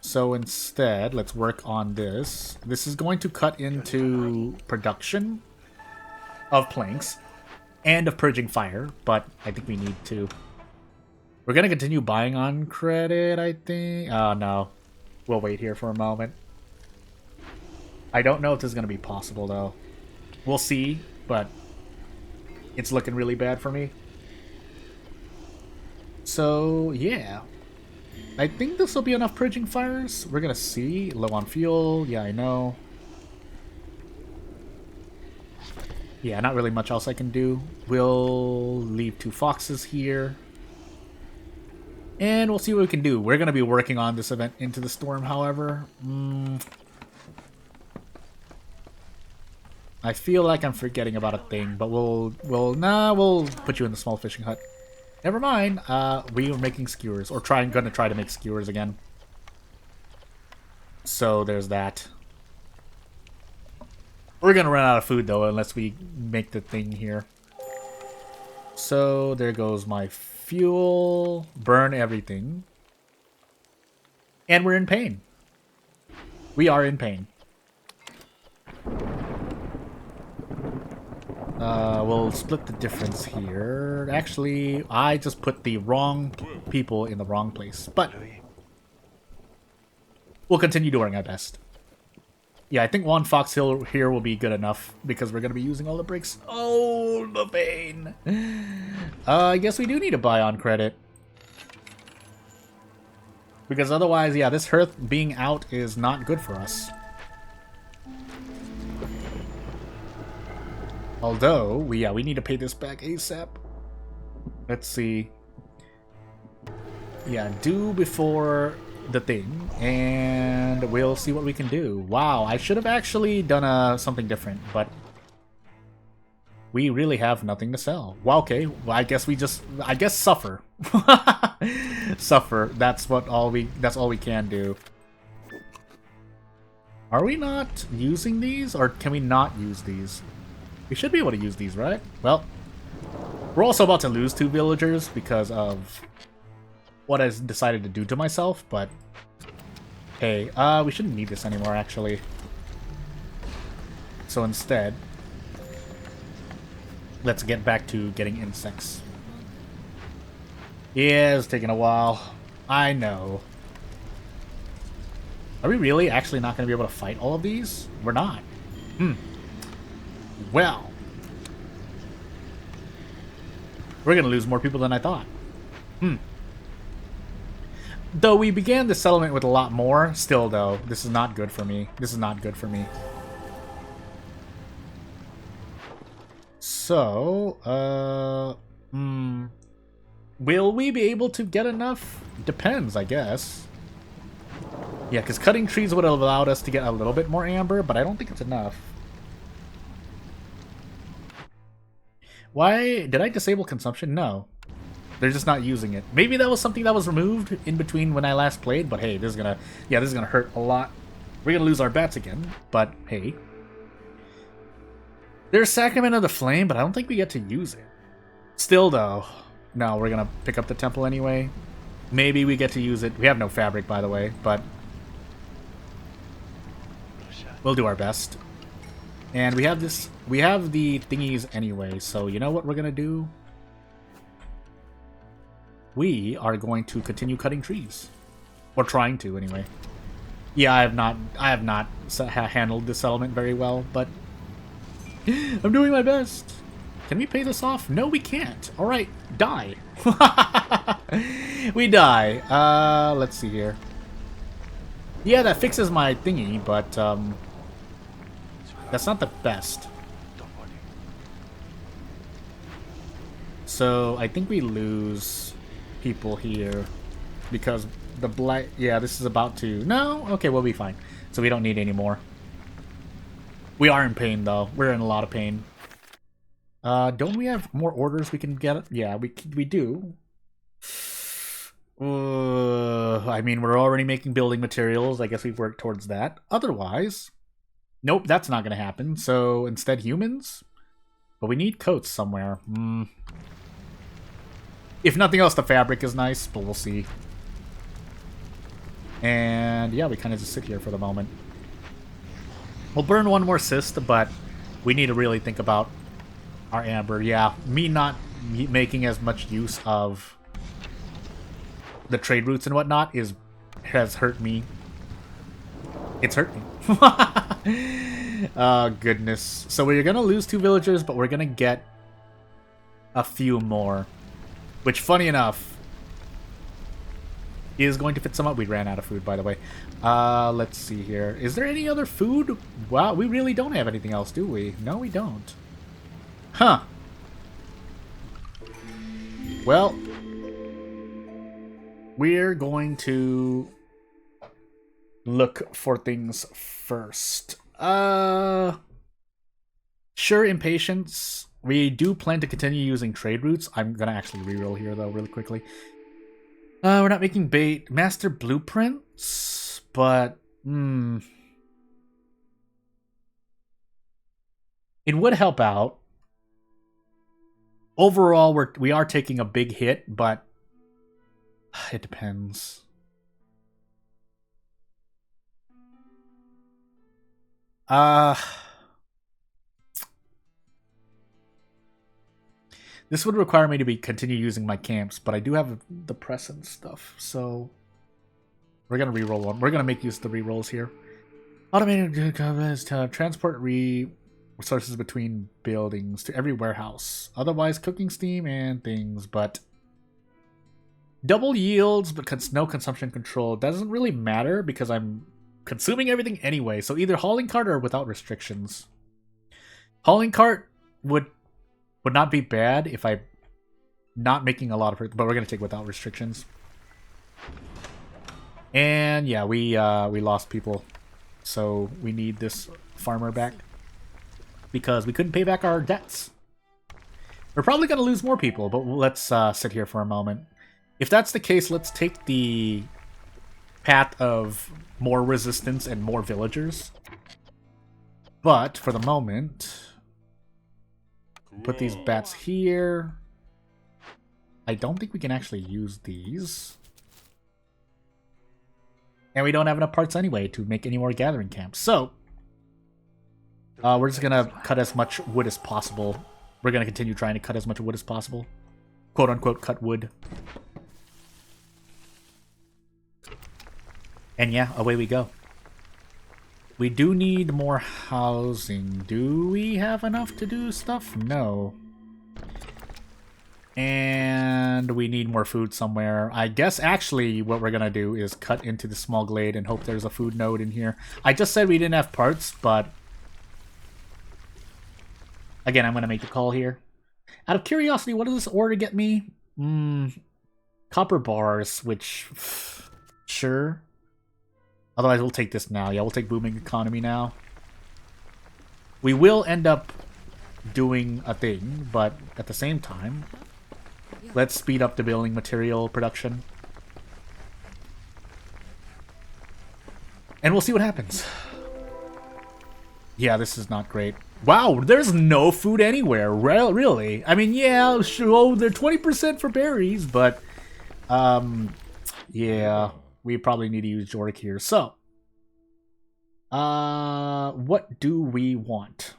So instead, let's work on this. This is going to cut into production of planks and of purging fire, but I think we need to. We're going to continue buying on credit, I think. Oh, no. We'll wait here for a moment. I don't know if this is going to be possible, though. We'll see, but it's looking really bad for me. So, yeah. I think this will be enough purging fires. We're going to see. Low on fuel. Yeah, I know. Yeah, not really much else I can do. We'll leave 2 foxes here. And we'll see what we can do. We're going to be working on this event into the storm, however. I feel like I'm forgetting about a thing, but we'll put you in the small fishing hut. Never mind. We are making skewers, or gonna try to make skewers again. So there's that. We're gonna run out of food though, unless we make the thing here. So there goes my fuel. Burn everything. And we're in pain. We are in pain. We'll split the difference here. Actually, I just put the wrong people in the wrong place. But we'll continue doing our best. Yeah, I think 1 fox hill here will be good enough because we're going to be using all the bricks. Oh, the pain. I guess we do need to buy on credit. Because otherwise, yeah, this hearth being out is not good for us. Although, we need to pay this back ASAP. Let's see. Yeah, do before the thing, and we'll see what we can do. Wow, I should have actually done something different, but we really have nothing to sell. Well, okay, well, I guess suffer. Suffer. That's all we can do. Are we not using these, or can we not use these? We should be able to use these, right? Well, we're also about to lose 2 villagers because of what I decided to do to myself, but hey, we shouldn't need this anymore, actually. So instead, let's get back to getting insects. Yeah, it's taking a while. I know. Are we really actually not going to be able to fight all of these? We're not. Well, we're going to lose more people than I thought. Though we began the settlement with a lot more, still though, this is not good for me. This is not good for me. So, will we be able to get enough? Depends, I guess. Yeah, because cutting trees would have allowed us to get a little bit more amber, but I don't think it's enough. Why? Did I disable consumption? No. They're just not using it. Maybe that was something that was removed in between when I last played, but hey, this is gonna hurt a lot. We're gonna lose our bats again, but hey. There's Sacrament of the Flame, but I don't think we get to use it. Still though, no, we're gonna pick up the temple anyway. Maybe we get to use it. We have no fabric, by the way, but we'll do our best. And we have this, we have the thingies anyway, so you know what we're gonna do? We are going to continue cutting trees. Or trying to, anyway. Yeah, I have not handled this element very well, but I'm doing my best. Can we pay this off? No, we can't. Alright, die. We die. Let's see here. Yeah, that fixes my thingy, but, that's not the best. So, I think we lose people here because the black... Yeah, this is about to... No? Okay, we'll be fine. So we don't need any more. We are in pain, though. We're in a lot of pain. Don't we have more orders we can get? Yeah, we do. I mean, we're already making building materials. I guess we've worked towards that. Otherwise... Nope, that's not going to happen. So, instead humans? But we need coats somewhere. If nothing else, the fabric is nice, but we'll see. And yeah, we kind of just sit here for the moment. We'll burn one more cyst, but we need to really think about our amber. Yeah, me not making as much use of the trade routes and whatnot has hurt me. It's hurt me. Oh, goodness. So we're going to lose 2 villagers, but we're going to get a few more. Which, funny enough, is going to fit some up. We ran out of food, by the way. Let's see here. Is there any other food? Wow, we really don't have anything else, do we? No, we don't. Huh. Well, we're going to look for things first. Sure, impatience. We do plan to continue using trade routes. I'm gonna actually reroll here, though, really quickly. We're not making bait. Master blueprints, but... It would help out. Overall, we are taking a big hit, but... It depends. This would require me to continue using my camps, but I do have the press and stuff, so we're gonna reroll one. We're gonna make use of the rerolls here. Automated transport resources between buildings to every warehouse. Otherwise, cooking steam and things, but double yields, but no consumption control doesn't really matter because I'm consuming everything anyway. So either hauling cart or without restrictions. Hauling cart would not be bad if I'm not making a lot of... But we're going to take without restrictions. And yeah, we lost people. So we need this farmer back. Because we couldn't pay back our debts. We're probably going to lose more people, but let's sit here for a moment. If that's the case, let's take the path of more resistance and more villagers. But for the moment... Put these bats here. I don't think we can actually use these. And we don't have enough parts anyway to make any more gathering camps. So, we're just going to cut as much wood as possible. We're going to continue trying to cut as much wood as possible. Quote unquote, cut wood. And yeah, away we go. We do need more housing. Do we have enough to do stuff? No. And we need more food somewhere. I guess actually what we're going to do is cut into the small glade and hope there's a food node in here. I just said we didn't have parts, but... Again, I'm going to make the call here. Out of curiosity, what does this order get me? Copper bars, which... Sure. Otherwise, we'll take this now. Yeah, we'll take booming economy now. We will end up doing a thing, but at the same time... Let's speed up the building material production. And we'll see what happens. Yeah, this is not great. Wow, there's no food anywhere, really. I mean, yeah, sure, they're 20% for berries, but... yeah, we probably need to use Jordik here. So, what do we want?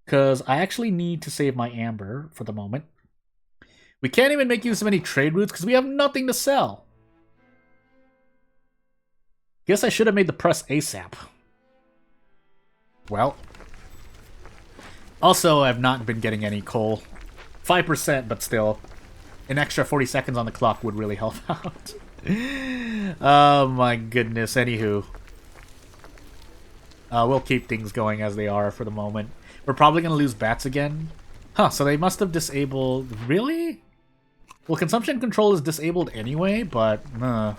Because I actually need to save my amber for the moment. We can't even make use of any trade routes because we have nothing to sell. Guess I should have made the press ASAP. Well. Also, I've not been getting any coal. 5%, but still. An extra 40 seconds on the clock would really help out. Oh my goodness, anywho. We'll keep things going as they are for the moment. We're probably going to lose bats again. Huh, so they must have disabled... Really? Well, consumption control is disabled anyway, but... I'm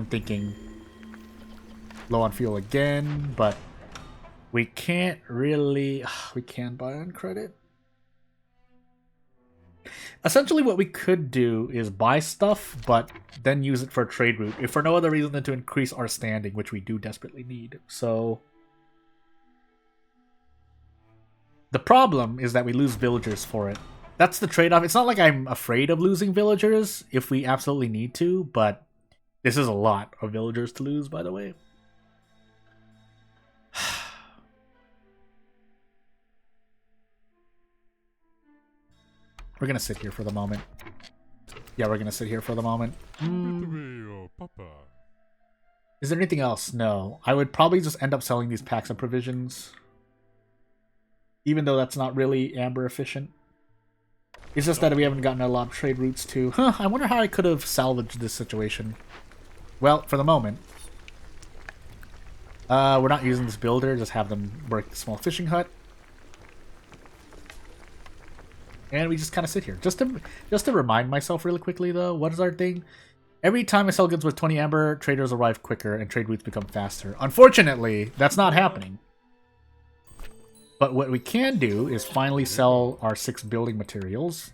thinking... Low on fuel again, but... We can't really... We can buy on credit. Essentially what we could do is buy stuff, but then use it for a trade route, if for no other reason than to increase our standing, which we do desperately need. So the problem is that we lose villagers for it. That's the trade-off. It's not like I'm afraid of losing villagers if we absolutely need to, but this is a lot of villagers to lose, by the way. We're gonna sit here for the moment. Yeah, we're gonna sit here for the moment. Is there anything else? No. I would probably just end up selling these packs of provisions. Even though that's not really amber efficient. It's just that we haven't gotten a lot of trade routes to... Huh, I wonder how I could have salvaged this situation. Well, for the moment. We're not using this builder, just have them work the small fishing hut. And we just kind of sit here. Just to remind myself really quickly, though, what is our thing? Every time I sell goods with 20 amber, traders arrive quicker and trade routes become faster. Unfortunately, that's not happening. But what we can do is finally sell our 6 building materials.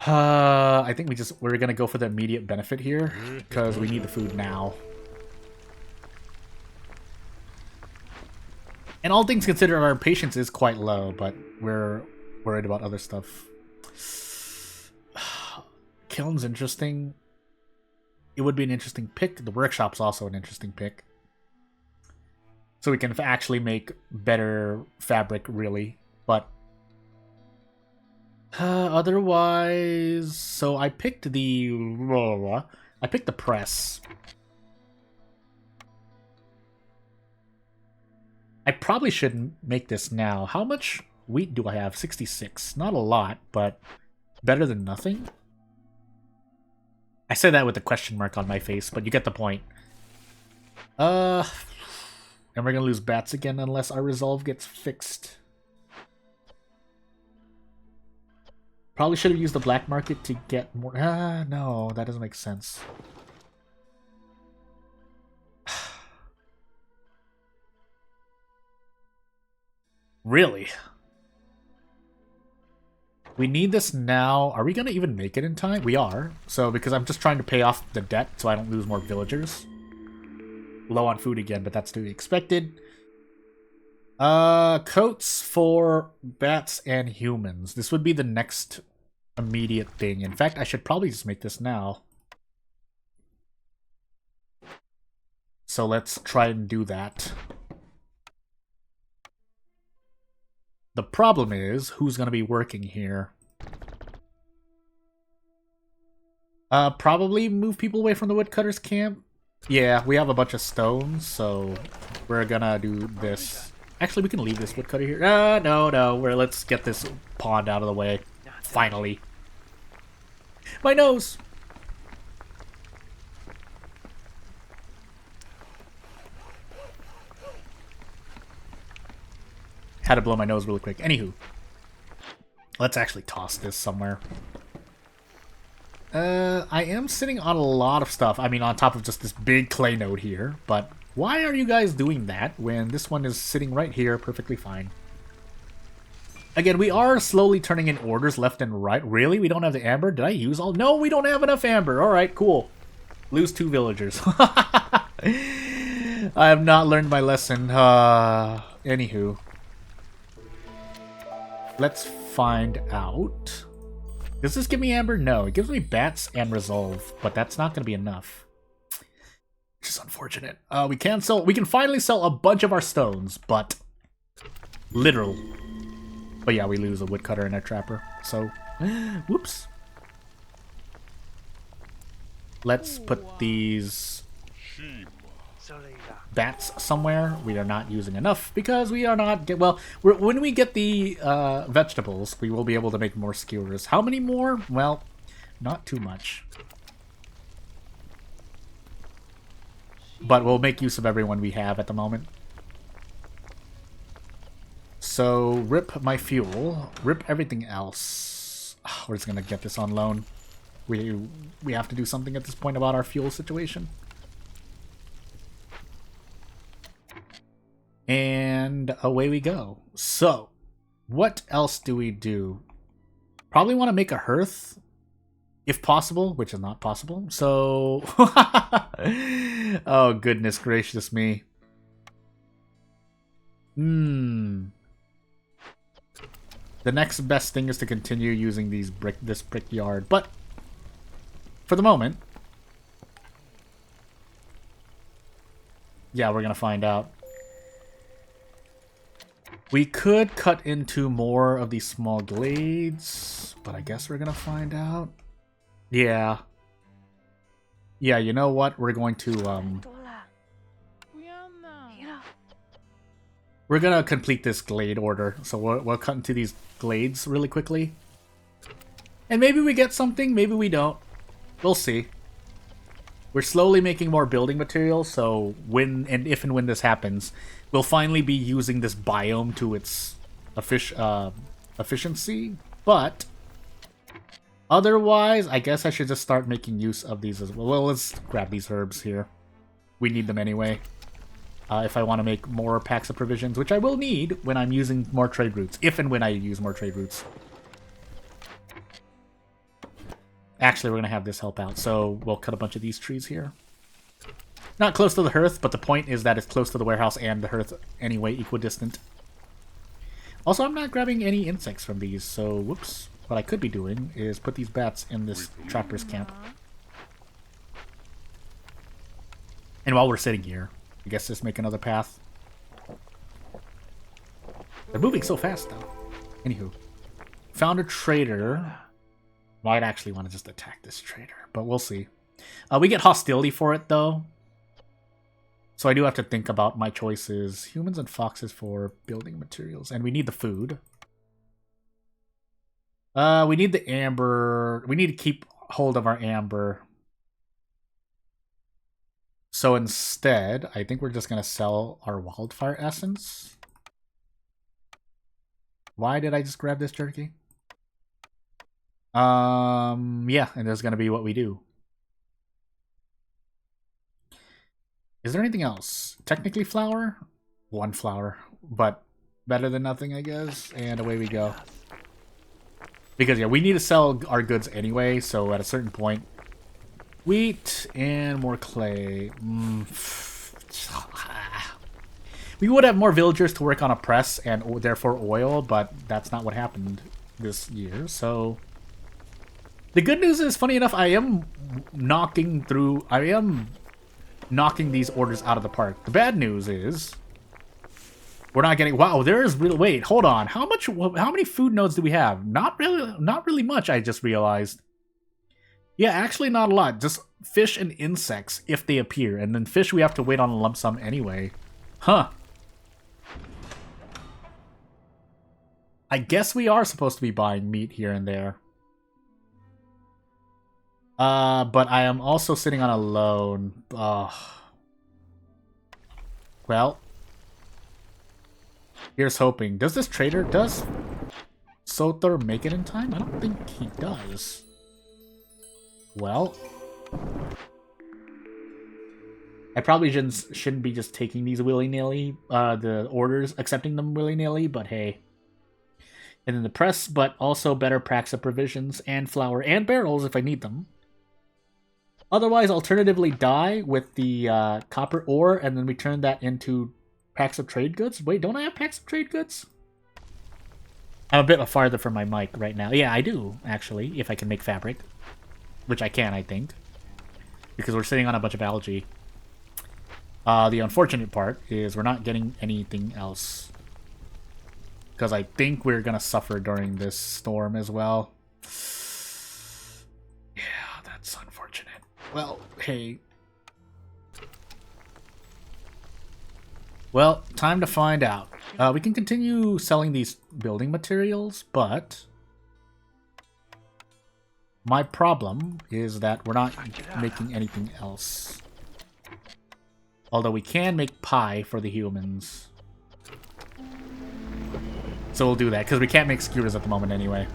I think we're going to go for the immediate benefit here, because we need the food now. And all things considered, our patience is quite low, but we're worried about other stuff. Kiln's interesting. It would be an interesting pick. The workshop's also an interesting pick. So we can actually make better fabric, really. But otherwise... So I picked the... I picked the press. I probably shouldn't make this now. How much wheat do I have? 66. Not a lot, but better than nothing. I say that with a question mark on my face, but you get the point. And we're gonna lose bats again unless our resolve gets fixed. Probably should have used the black market to get more... no, that doesn't make sense. Really? We need this now. Are we going to even make it in time? We are. So, because I'm just trying to pay off the debt so I don't lose more villagers. Low on food again, but that's to be expected. Coats for bats and humans. This would be the next immediate thing. In fact, I should probably just make this now. So let's try and do that. The problem is, who's going to be working here? Probably move people away from the woodcutter's camp. Yeah, we have a bunch of stones, so we're gonna do this. Actually, we can leave this woodcutter here. No. Let's get this pond out of the way. Finally. My nose! Had to blow my nose really quick. Anywho. Let's actually toss this somewhere. I am sitting on a lot of stuff. I mean, on top of just this big clay node here. But why are you guys doing that when this one is sitting right here perfectly fine? Again, we are slowly turning in orders left and right. Really? We don't have the amber? Did I use all? No, we don't have enough amber. Alright, cool. Lose 2 villagers. I have not learned my lesson. Anywho. Let's find out. Does this give me amber? No, it gives me bats and resolve, but that's not going to be enough. Which is unfortunate. We can finally sell a bunch of our stones, but literal. But yeah, we lose a woodcutter and a trapper. So, whoops. Let's put these bats somewhere. We are not using enough because we are not when we get the vegetables, we will be able to make more skewers. How many more? Well, not too much. But we'll make use of everyone we have at the moment. So, rip my fuel. Rip everything else. We're just gonna get this on loan. We have to do something at this point about our fuel situation. And away we go. So, what else do we do? Probably want to make a hearth, if possible, which is not possible. So, oh goodness gracious me. The next best thing is to continue using this brickyard, but for the moment, yeah, we're gonna find out. We could cut into more of these small glades, but I guess we're gonna find out. Yeah. Yeah, you know what? We're going to, we're gonna complete this glade order, so we'll cut into these glades really quickly. And maybe we get something, maybe we don't. We'll see. We're slowly making more building materials, so if and when this happens, we'll finally be using this biome to its efficiency. But otherwise, I guess I should just start making use of these as well. Well, let's grab these herbs here. We need them anyway. If I want to make more packs of provisions, which I will need when I'm using more trade routes. If and when I use more trade routes. Actually, we're going to have this help out, so we'll cut a bunch of these trees here. Not close to the hearth, but the point is that it's close to the warehouse and the hearth anyway, equidistant. Also, I'm not grabbing any insects from these, so whoops. What I could be doing is put these bats in this trapper's camp. And while we're sitting here, I guess just make another path. They're moving so fast, though. Anywho. Found a trader. Might actually want to just attack this trader, but we'll see. We get hostility for it, though. So I do have to think about my choices. Humans and foxes for building materials. And we need the food. We need the amber. We need to keep hold of our amber. So instead, I think we're just going to sell our wildfire essence. Why did I just grab this jerky? Yeah, and that's going to be what we do. Is there anything else? Technically flour? 1 flour, but better than nothing, I guess. And away we go. Because, yeah, we need to sell our goods anyway, so at a certain point... Wheat and more clay. We would have more villagers to work on a press and therefore oil, but that's not what happened this year, so... The good news is, funny enough, I am knocking these orders out of the park. The bad news is we're not getting. Wow, there's real. Wait, hold on. How many food nodes do we have? Not really much. I just realized. Yeah, actually, not a lot. Just fish and insects if they appear. And then fish we have to wait on a lump sum anyway. Huh. I guess we are supposed to be buying meat here and there. But I am also sitting on a loan. Well. Here's hoping. Does this trader, does Sothor make it in time? I don't think he does. Well. I probably shouldn't be just taking these willy-nilly, the orders, accepting them willy-nilly, but hey. And then the press, but also better packs of provisions and flour and barrels if I need them. Otherwise, alternatively, die with the copper ore, and then we turn that into packs of trade goods. Wait, don't I have packs of trade goods? I'm a bit farther from my mic right now. Yeah, I do, actually, if I can make fabric. Which I can, I think. Because we're sitting on a bunch of algae. The unfortunate part is we're not getting anything else. Because I think we're going to suffer during this storm as well. Yeah, that's unfortunate. Well, hey. Well, time to find out. We can continue selling these building materials, but my problem is that we're not making anything else. Although we can make pie for the humans. So we'll do that, because we can't make skewers at the moment anyway.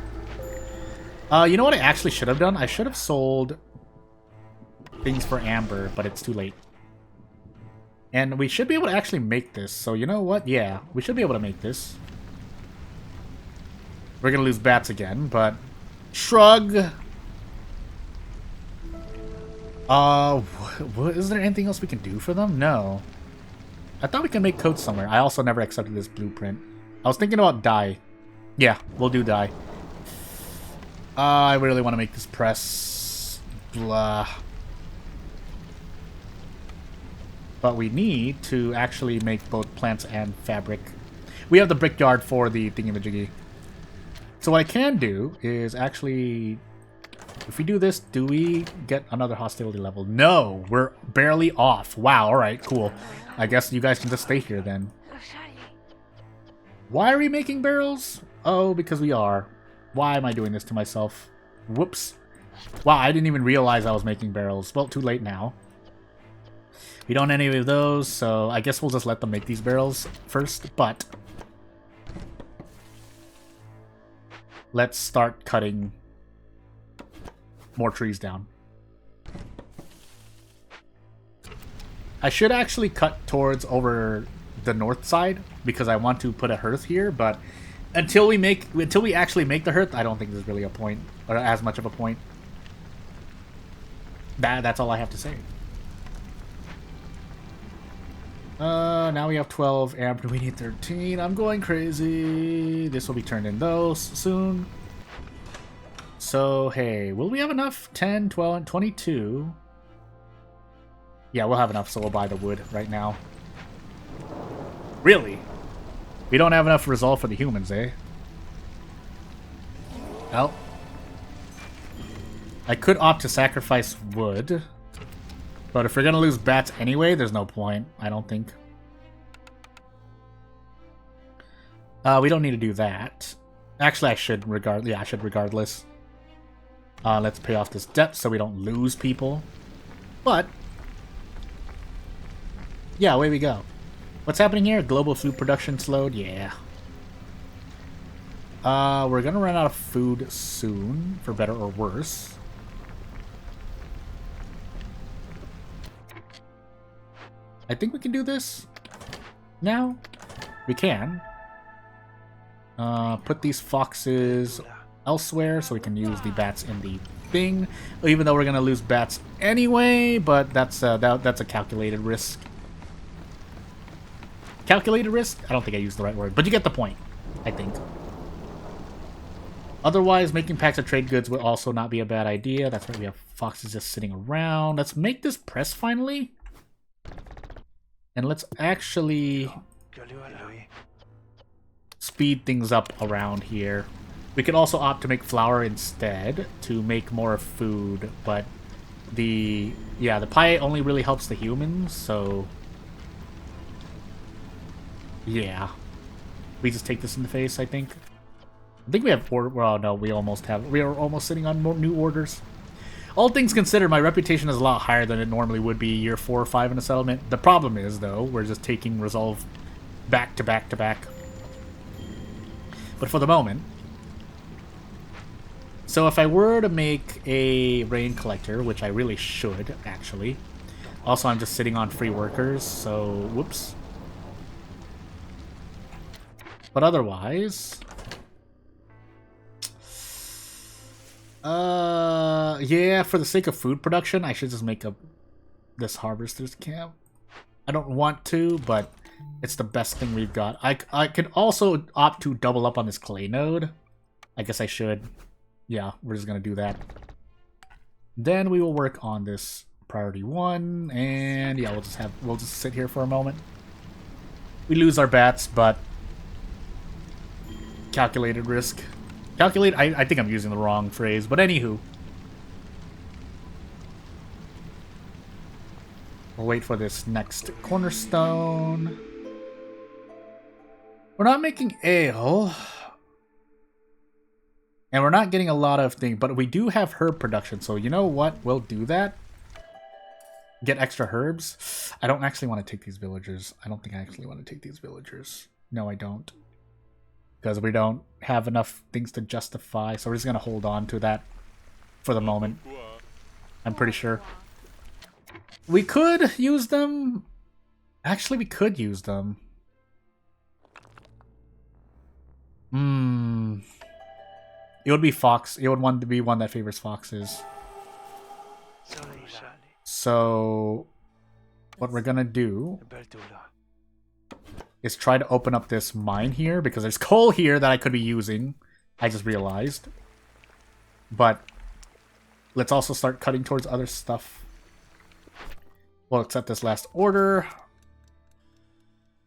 You know what I actually should have done? I should have sold things for amber, but it's too late. And we should be able to actually make this. So you know what? Yeah, we should be able to make this. We're going to lose bats again, but shrug. Is there anything else we can do for them? No. I thought we can make coats somewhere. I also never accepted this blueprint. I was thinking about dye. Yeah, we'll do dye. I really want to make this press. Blah. But we need to actually make both plants and fabric. We have the brickyard for the thingy-majiggy. So what I can do is actually... If we do this, do we get another hostility level? No, we're barely off. Wow, alright, cool. I guess you guys can just stay here then. Why are we making barrels? Oh, because we are. Why am I doing this to myself? Whoops. Wow, I didn't even realize I was making barrels. Well, too late now. We don't any of those, so I guess we'll just let them make these barrels first, but let's start cutting more trees down. I should actually cut towards over the north side because I want to put a hearth here, but until we actually make the hearth, I don't think there's really a point, or as much of a point. That's all I have to say. Now we have 12 amp. We need 13. I'm going crazy. This will be turned in those soon. So, hey, will we have enough? 10, 12, 22. Yeah, we'll have enough, so we'll buy the wood right now. Really? We don't have enough resolve for the humans, eh? Well, I could opt to sacrifice wood. But if we're gonna lose bats anyway, there's no point, I don't think. We don't need to do that. Actually, I should regardless. Let's pay off this debt so we don't lose people. But yeah, away we go. What's happening here? Global food production slowed? Yeah. We're gonna run out of food soon, for better or worse. I think we can do this now. We can. Put these foxes elsewhere so we can use the bats in the thing. Even though we're gonna lose bats anyway, but that's a calculated risk. Calculated risk? I don't think I used the right word, but you get the point, I think. Otherwise, making packs of trade goods would also not be a bad idea. That's right, we have foxes just sitting around. Let's make this press finally. And let's actually speed things up around here. We could also opt to make flour instead to make more food, but the pie only really helps the humans, so yeah. We just take this in the face, I think. I think we have order. Well, no, we almost have. We are almost sitting on more new orders. All things considered, my reputation is a lot higher than it normally would be year 4 or 5 in a settlement. The problem is, though, we're just taking resolve back to back to back. But for the moment, so if I were to make a rain collector, which I really should, actually. Also, I'm just sitting on free workers, so whoops. But otherwise, yeah, for the sake of food production, I should just make this harvester's camp. I don't want to, but it's the best thing we've got. I could also opt to double up on this clay node. I guess I should. Yeah, we're just gonna do that. Then we will work on this priority 1, and yeah, we'll just sit here for a moment. We lose our bats, but calculated risk. I think I'm using the wrong phrase, but anywho. We'll wait for this next cornerstone. We're not making ale. And we're not getting a lot of things, but we do have herb production, so you know what? We'll do that. Get extra herbs. I don't actually want to take these villagers. I don't think I actually want to take these villagers. No, I don't. Because we don't have enough things to justify, so we're just going to hold on to that for the moment. I'm pretty sure. We could use them. Actually, we could use them. It would be fox. It would want to be one that favors foxes. So, what we're going to do is try to open up this mine here, because there's coal here that I could be using. I just realized. But let's also start cutting towards other stuff. We'll accept this last order.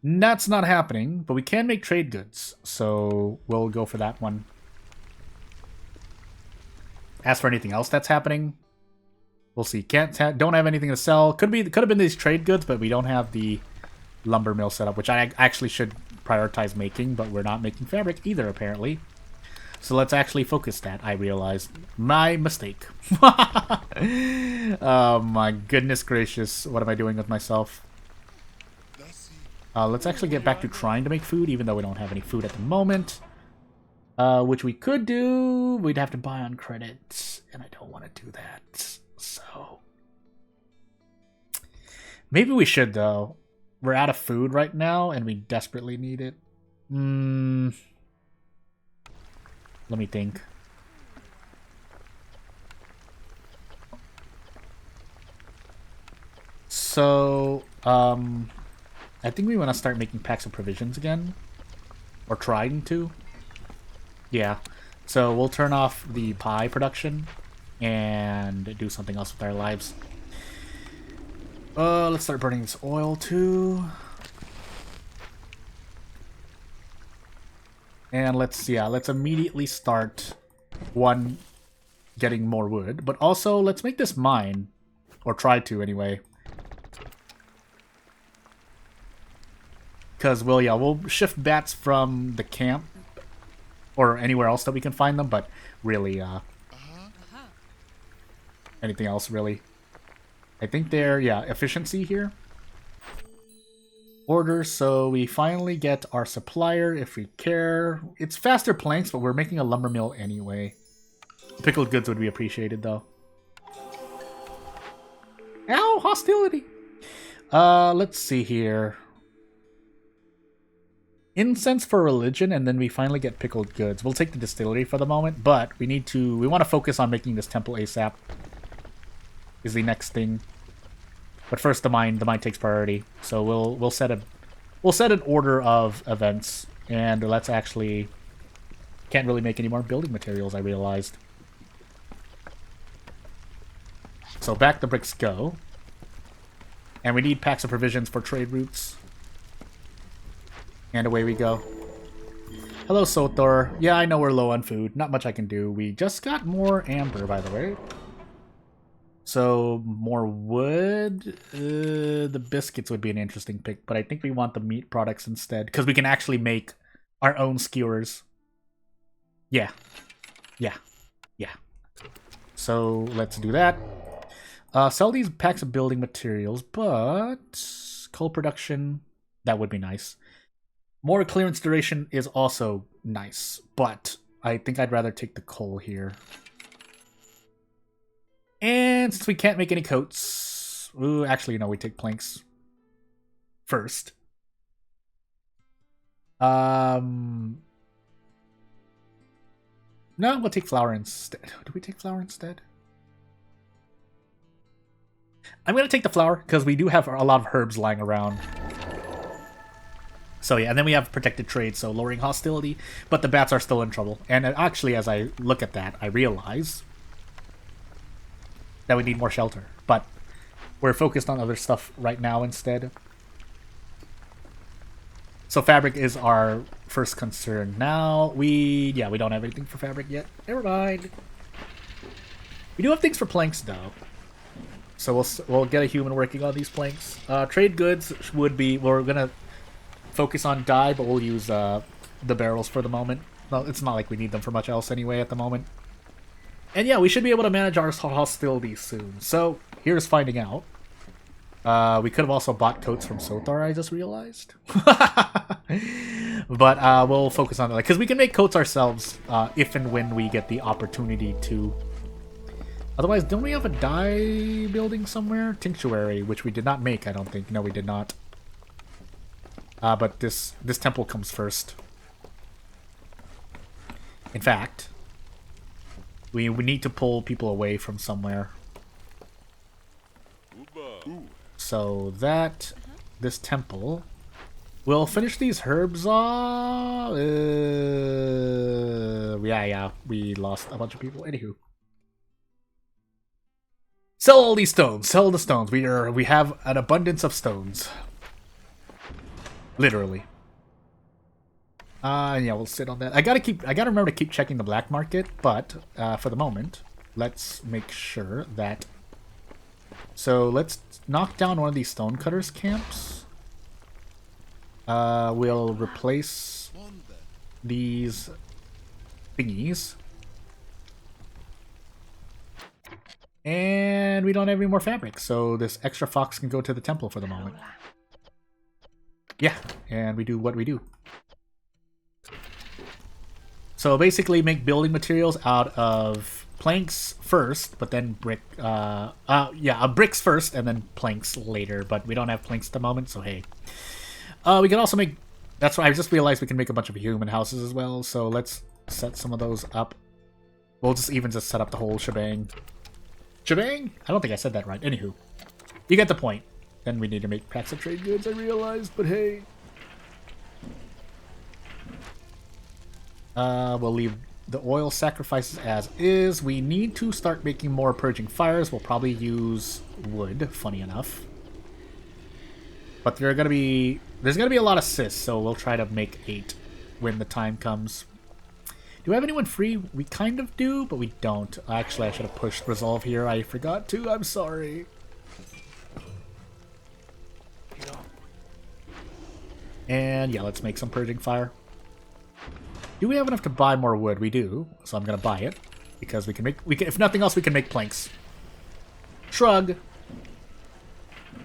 That's not happening, but we can make trade goods, so we'll go for that one. As for anything else that's happening, we'll see. Don't have anything to sell. Could have been these trade goods, but we don't have the lumber mill set up, which I actually should prioritize making, but we're not making fabric either, apparently. So let's actually focus that, I realized. My mistake. Oh my goodness gracious. What am I doing with myself? Let's actually get back to trying to make food, even though we don't have any food at the moment. Which we could do. We'd have to buy on credit, and I don't want to do that. So maybe we should, though. We're out of food right now, and we desperately need it. Let me think. So, I think we want to start making packs of provisions again. Or trying to. Yeah. So, we'll turn off the pie production and do something else with our lives. Let's start burning this oil too. And let's immediately start getting more wood, but also let's make this mine, or try to anyway. Because we'll shift bats from the camp or anywhere else that we can find them, but really anything else really. I think they're, efficiency here. Order, so we finally get our supplier if we care. It's faster planks, but we're making a lumber mill anyway. Pickled goods would be appreciated, though. Ow, hostility! Let's see here. Incense for religion, and then we finally get pickled goods. We'll take the distillery for the moment, but we want to focus on making this temple ASAP. Is the next thing. But first the mine takes priority. So we'll set an order of events, and let's actually can't really make any more building materials, I realized. So back the bricks go. And we need packs of provisions for trade routes. And away we go. Hello, Sothor. Yeah, I know we're low on food. Not much I can do. We just got more amber, by the way. So more wood. The biscuits would be an interesting pick, but I think we want the meat products instead because we can actually make our own skewers. Yeah, yeah, yeah. So let's do that. Sell these packs of building materials, but coal production, that would be nice. More clearance duration is also nice, but I think I'd rather take the coal here. And since we can't make any coats... Ooh, actually, no, we take planks first. No, we'll take flour instead. Do we take flour instead? I'm going to take the flour, because we do have a lot of herbs lying around. So yeah, and then we have protected trade, so lowering hostility, but the bats are still in trouble. And actually, as I look at that, I realize that we need more shelter, but we're focused on other stuff right now instead. So fabric is our first concern. Now we don't have anything for fabric yet. Never mind. We do have things for planks though, so we'll get a human working on these planks. Trade goods would be, we're gonna focus on dye, but we'll use the barrels for the moment. Well, it's not like we need them for much else anyway at the moment. And yeah, we should be able to manage our hostility soon. So, here's finding out. We could have also bought coats from Sothar, I just realized. But we'll focus on that. Because we can make coats ourselves if and when we get the opportunity to. Otherwise, don't we have a dye building somewhere? Tinctuary, which we did not make, I don't think. No, we did not. But this temple comes first. In fact... We need to pull people away from somewhere. So that, this temple, we'll finish these herbs off. Yeah, we lost a bunch of people. Anywho, sell all these stones. Sell the stones. We have an abundance of stones. Literally. Yeah, we'll sit on that. I gotta remember to keep checking the black market, but for the moment, let's make sure that. So let's knock down one of these stonecutters camps. We'll replace these thingies, and we don't have any more fabric, so this extra fox can go to the temple for the moment. Yeah, and we do what we do. So basically make building materials out of planks first, but then bricks first and then planks later, but we don't have planks at the moment, so hey. We can also make, that's why I just realized we can make a bunch of human houses as well, so let's set some of those up. We'll just set up the whole shebang. Shebang? I don't think I said that right. Anywho, you get the point. Then we need to make packs of trade goods, I realized, but hey. We'll leave the oil sacrifices as is. We need to start making more purging fires. We'll probably use wood, funny enough. But there's gonna be a lot of sis, so we'll try to make 8 when the time comes. Do we have anyone free? We kind of do, but we don't. Actually, I should have pushed resolve here. I forgot to. I'm sorry. And yeah, let's make some purging fire. Do we have enough to buy more wood? We do, so I'm gonna buy it because we can if nothing else, we can make planks. Shrug.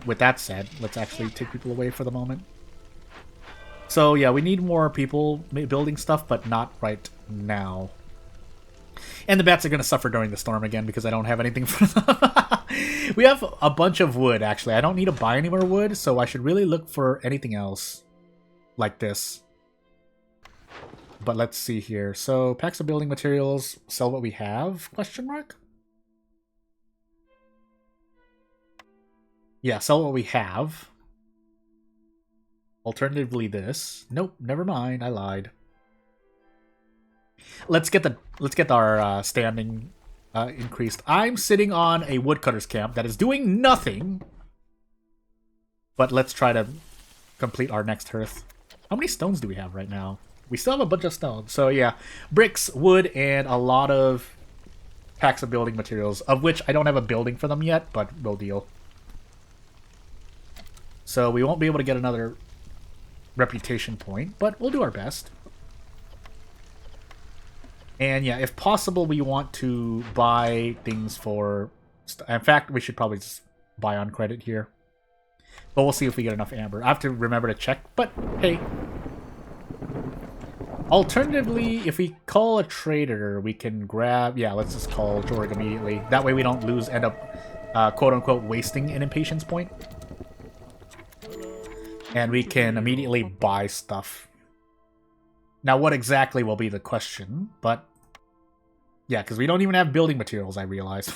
With that said, let's actually take people away for the moment. So yeah, we need more people building stuff, but not right now. And the bats are gonna suffer during the storm again because I don't have anything for them. We have a bunch of wood, actually. I don't need to buy any more wood, so I should really look for anything else like this. But let's see here. So, packs of building materials, sell what we have? Question mark? Yeah, sell what we have. Alternatively this. Nope, never mind, I lied. Let's get our standing increased. I'm sitting on a woodcutter's camp that is doing nothing. But let's try to complete our next hearth. How many stones do we have right now? We still have a bunch of stones. So yeah, bricks, wood, and a lot of packs of building materials, of which I don't have a building for them yet, but we'll deal. So we won't be able to get another reputation point, but we'll do our best. And yeah, if possible, we want to buy things for... In fact, we should probably just buy on credit here. But we'll see if we get enough amber. I have to remember to check, but hey. Alternatively, if we call a trader, we can grab... Yeah, let's just call Jorg immediately. That way we don't end up, quote-unquote, wasting an impatience point. And we can immediately buy stuff. Now, what exactly will be the question, but... Yeah, because we don't even have building materials, I realize.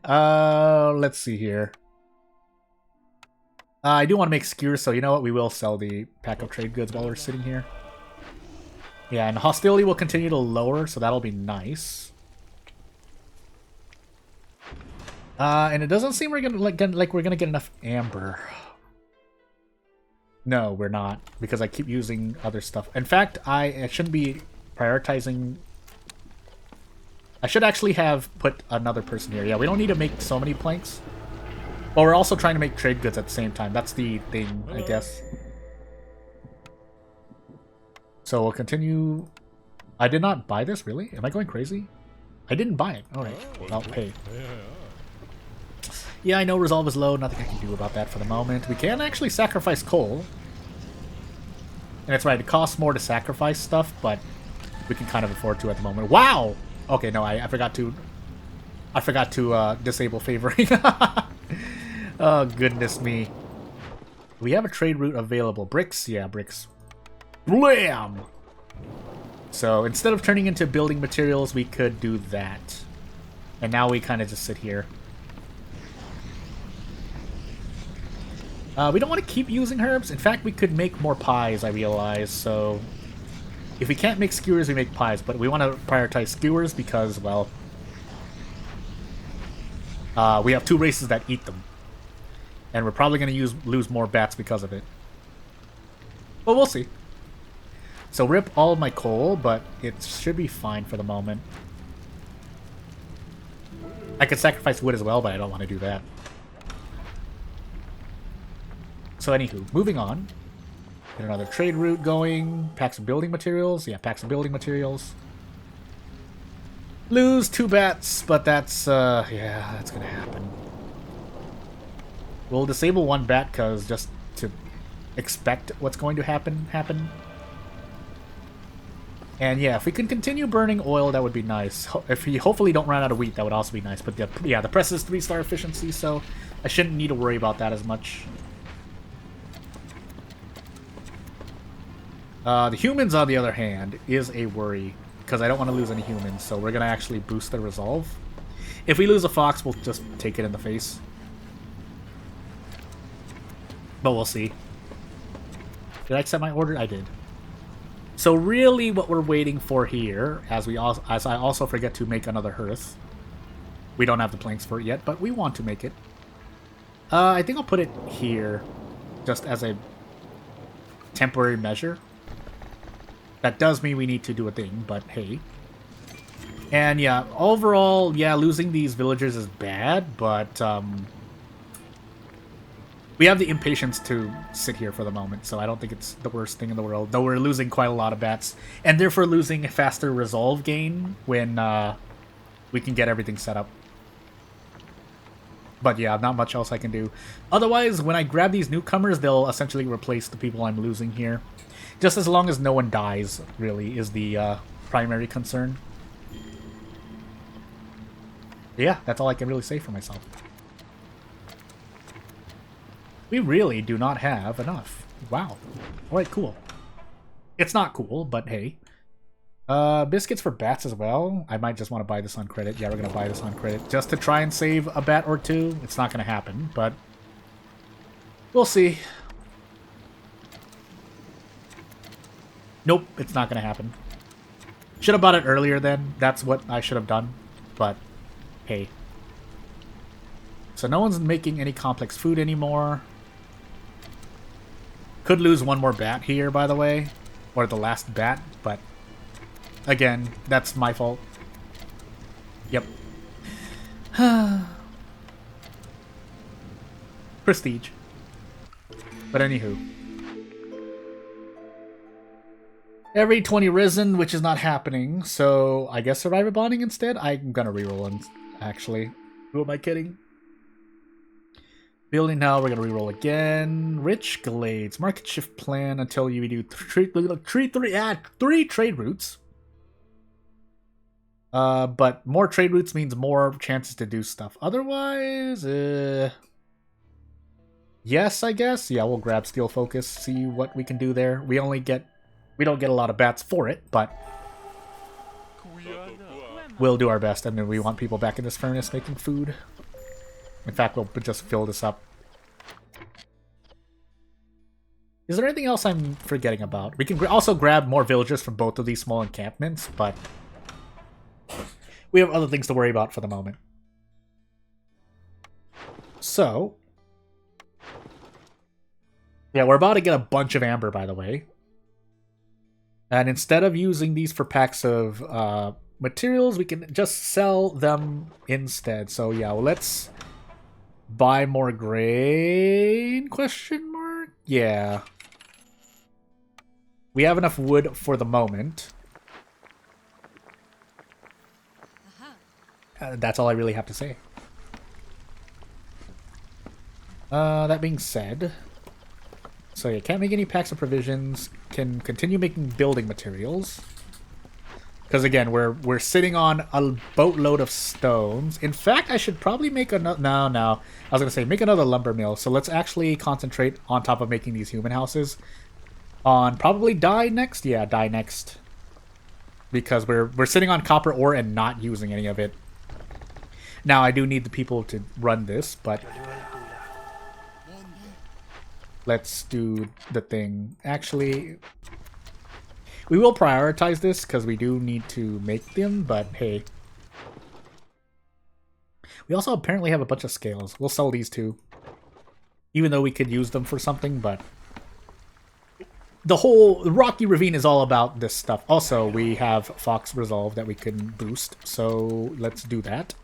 Let's see here. I do want to make skewers, so you know what? We will sell the pack of trade goods while we're sitting here. Yeah, and hostility will continue to lower, so that'll be nice. And it doesn't seem we're gonna like we're gonna get enough amber. No, we're not, because I keep using other stuff. In fact, I shouldn't be prioritizing... I should actually have put another person here. Yeah, we don't need to make so many planks. But we're also trying to make trade goods at the same time. That's the thing, I guess. So we'll continue... I did not buy this, really? Am I going crazy? I didn't buy it. Alright, well, hey. Yeah, I know resolve is low. Nothing I can do about that for the moment. We can actually sacrifice coal. And that's right, it costs more to sacrifice stuff, but we can kind of afford to at the moment. Wow! Okay, no, I forgot to... disable favoring. Oh, goodness me. We have a trade route available. Bricks? Yeah, bricks. Blam! So, instead of turning into building materials, we could do that. And now we kind of just sit here. We don't want to keep using herbs. In fact, we could make more pies, I realize, so... If we can't make skewers, we make pies, but we want to prioritize skewers because, well... we have 2 races that eat them. And we're probably going to lose more bats because of it. But we'll see. So rip all of my coal, but it should be fine for the moment. I could sacrifice wood as well, but I don't want to do that. So anywho, moving on. Get another trade route going. Packs of building materials. Yeah, packs of building materials. Lose 2 bats, but that's, yeah, that's gonna happen. We'll disable 1 bat, because just to expect what's going to happen. And yeah, if we can continue burning oil, that would be nice. If we hopefully don't run out of wheat, that would also be nice. But yeah, the press is 3-star efficiency, so I shouldn't need to worry about that as much. The humans, on the other hand, is a worry, because I don't want to lose any humans, so we're going to actually boost their resolve. If we lose a fox, we'll just take it in the face. But we'll see. Did I accept my order? I did. So really what we're waiting for here, as I also forget to make another hearth. We don't have the planks for it yet, but we want to make it. I think I'll put it here, just as a temporary measure. That does mean we need to do a thing, but hey. And yeah, overall, yeah, losing these villagers is bad, but we have the impatience to sit here for the moment, so I don't think it's the worst thing in the world. Though we're losing quite a lot of bats, and therefore losing a faster resolve gain when we can get everything set up. But yeah, not much else I can do. Otherwise, when I grab these newcomers, they'll essentially replace the people I'm losing here. Just as long as no one dies, really, is the primary concern. Yeah, that's all I can really say for myself. We really do not have enough. Wow. Alright, cool. It's not cool, but hey. Biscuits for bats as well. I might just want to buy this on credit. Yeah, we're going to buy this on credit. Just to try and save a bat or 2. It's not going to happen, but we'll see. Nope, it's not going to happen. Should have bought it earlier then. That's what I should have done. But, hey. So no one's making any complex food anymore. Could lose 1 more bat here, by the way. Or the last bat, but... Again, that's my fault. Yep. Prestige. But anywho. Every 20 risen, which is not happening, so I guess survivor bonding instead? I'm gonna reroll actually. Who am I kidding? Building now, we're gonna reroll again. Rich Glades. Market shift plan until you do three trade routes. But more trade routes means more chances to do stuff. Otherwise, yes, I guess. Yeah, we'll grab Steel Focus, see what we can do there. We don't get a lot of bats for it, but we'll do our best. I mean, we want people back in this furnace making food. In fact, we'll just fill this up. Is there anything else I'm forgetting about? We can also grab more villagers from both of these small encampments, but we have other things to worry about for the moment. So, yeah, we're about to get a bunch of amber, by the way. And instead of using these for packs of materials, we can just sell them instead. So yeah, well, let's buy more grain, question mark? Yeah. We have enough wood for the moment. That's all I really have to say. That being said... So yeah, can't make any packs of provisions. Can continue making building materials. Because again, we're sitting on a boatload of stones. In fact, I should probably make another... No. I was going to say, make another lumber mill. So let's actually concentrate on top of making these human houses. On probably dye next? Yeah, dye next. Because we're sitting on copper ore and not using any of it. Now, I do need the people to run this, but... Let's do the thing. Actually, we will prioritize this because we do need to make them, but hey. We also apparently have a bunch of scales. We'll sell these too. Even though we could use them for something, but... The whole Rocky Ravine is all about this stuff. Also, we have Fox Resolve that we can boost, so let's do that.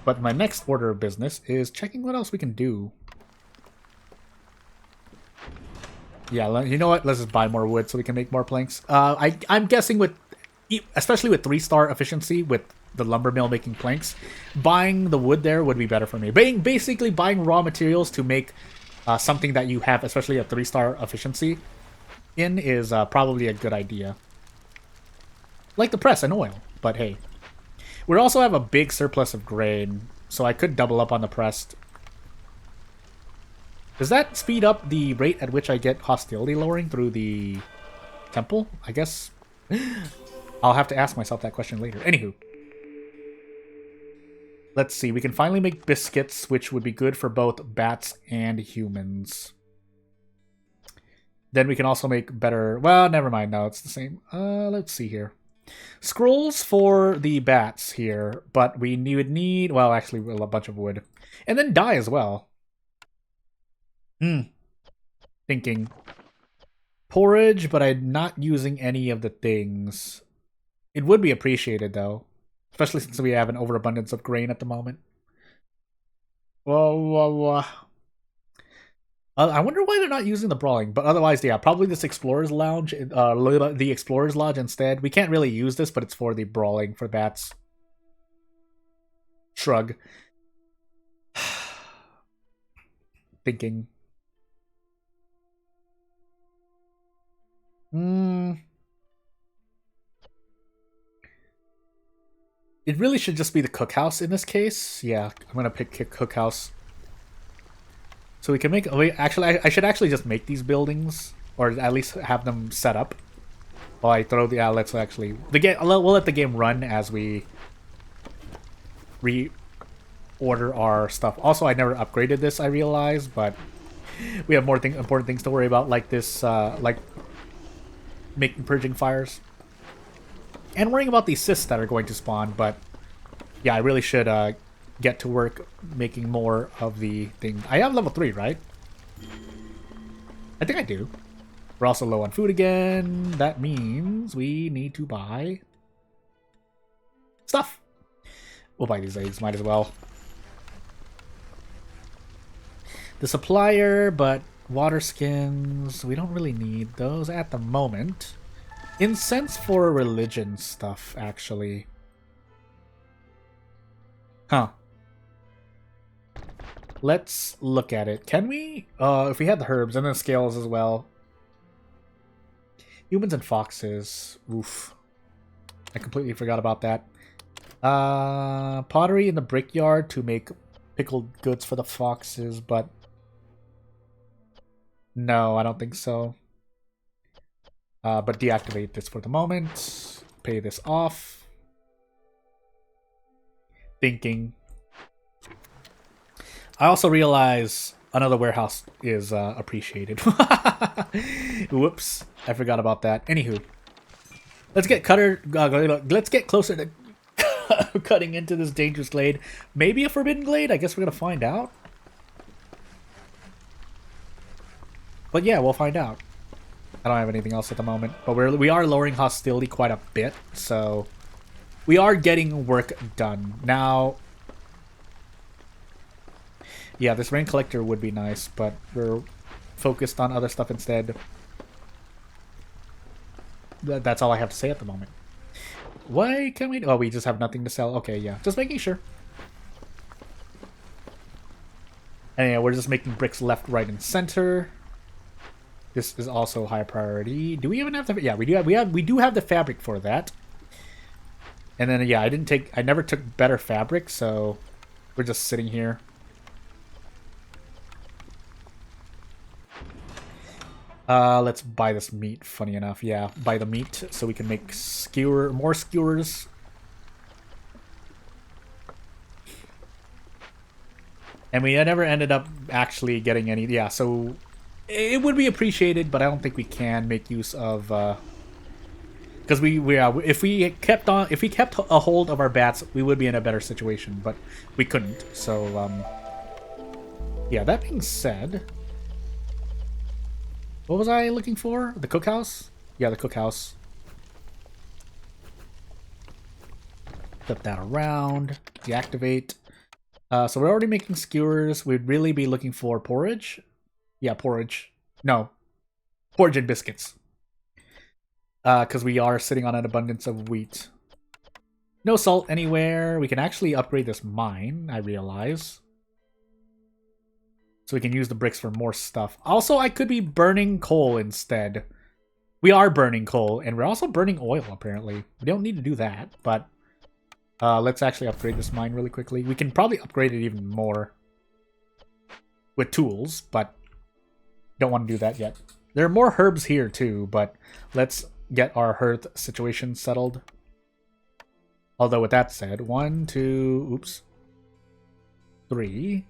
But my next order of business is checking what else we can do. Yeah, you know what? Let's just buy more wood so we can make more planks. I'm guessing with, especially with 3-star efficiency, with the lumber mill making planks, buying the wood there would be better for me. Basically, buying raw materials to make something that you have, especially a 3-star efficiency in, is probably a good idea. Like the press and oil, but hey. We also have a big surplus of grain, so I could double up on the pressed. Does that speed up the rate at which I get hostility lowering through the temple? I guess I'll have to ask myself that question later. Anywho. Let's see. We can finally make biscuits, which would be good for both bats and humans. Then we can also make better... Well, never mind. No, it's the same. Let's see here. Scrolls for the bats here, but we would need... Well, actually, a bunch of wood. And then dye as well. Thinking. Porridge, but I'm not using any of the things. It would be appreciated, though. Especially since we have an overabundance of grain at the moment. Whoa. I wonder why they're not using the brawling, but otherwise, yeah, probably this Explorer's Lounge, the Explorer's Lodge instead. We can't really use this, but it's for the brawling for bats. Shrug. Thinking. It really should just be the cookhouse in this case. Yeah, I'm gonna pick cookhouse. So we can make... Actually, I should actually just make these buildings, or at least have them set up. While I throw the... let's actually... We'll let the game run as we reorder our stuff. Also, I never upgraded this, I realize, but we have more important things to worry about, like this, like making purging fires. And worrying about these cysts that are going to spawn, but yeah, I really should get to work making more of the thing. I have level 3, right? I think I do. We're also low on food again. That means we need to buy stuff. We'll buy these eggs, might as well. The supplier, but water skins, we don't really need those at the moment. Incense for religion stuff, actually. Huh. Let's look at it. Can we? If we had the herbs and then scales as well. Humans and foxes. Oof. I completely forgot about that. Pottery in the brickyard to make pickled goods for the foxes, but no, I don't think so. But deactivate this for the moment. Pay this off. Thinking. I also realize another warehouse is appreciated. Whoops, I forgot about that. Anywho, let's get let's get closer to cutting into this dangerous glade. Maybe a forbidden glade. I guess we're gonna find out. But yeah, we'll find out. I don't have anything else at the moment, but we are lowering hostility quite a bit, so we are getting work done now. Yeah, this rain collector would be nice, but we're focused on other stuff instead. That's all I have to say at the moment. Why can't we? Oh, we just have nothing to sell. Okay, yeah, just making sure. And yeah, we're just making bricks left, right, and center. This is also high priority. Do we even have the? Yeah, we do have the fabric for that. And then yeah, I never took better fabric, so we're just sitting here. Let's buy this meat, funny enough. Yeah, buy the meat so we can make more skewers. And we never ended up actually getting any, yeah, so it would be appreciated, but I don't think we can make use of, because if we kept a hold of our bats, we would be in a better situation, but we couldn't, so, yeah, that being said, what was I looking for? The cookhouse? Yeah, the cookhouse. Flip that around. Deactivate. So we're already making skewers. We'd really be looking for porridge. Yeah, porridge. No. Porridge and biscuits. Because we are sitting on an abundance of wheat. No salt anywhere. We can actually upgrade this mine, I realize. So we can use the bricks for more stuff. Also, I could be burning coal instead. We are burning coal, and we're also burning oil, apparently. We don't need to do that, but let's actually upgrade this mine really quickly. We can probably upgrade it even more with tools, but don't want to do that yet. There are more herbs here, too, but let's get our hearth situation settled. Although, with that said, 1, 2, oops, 3...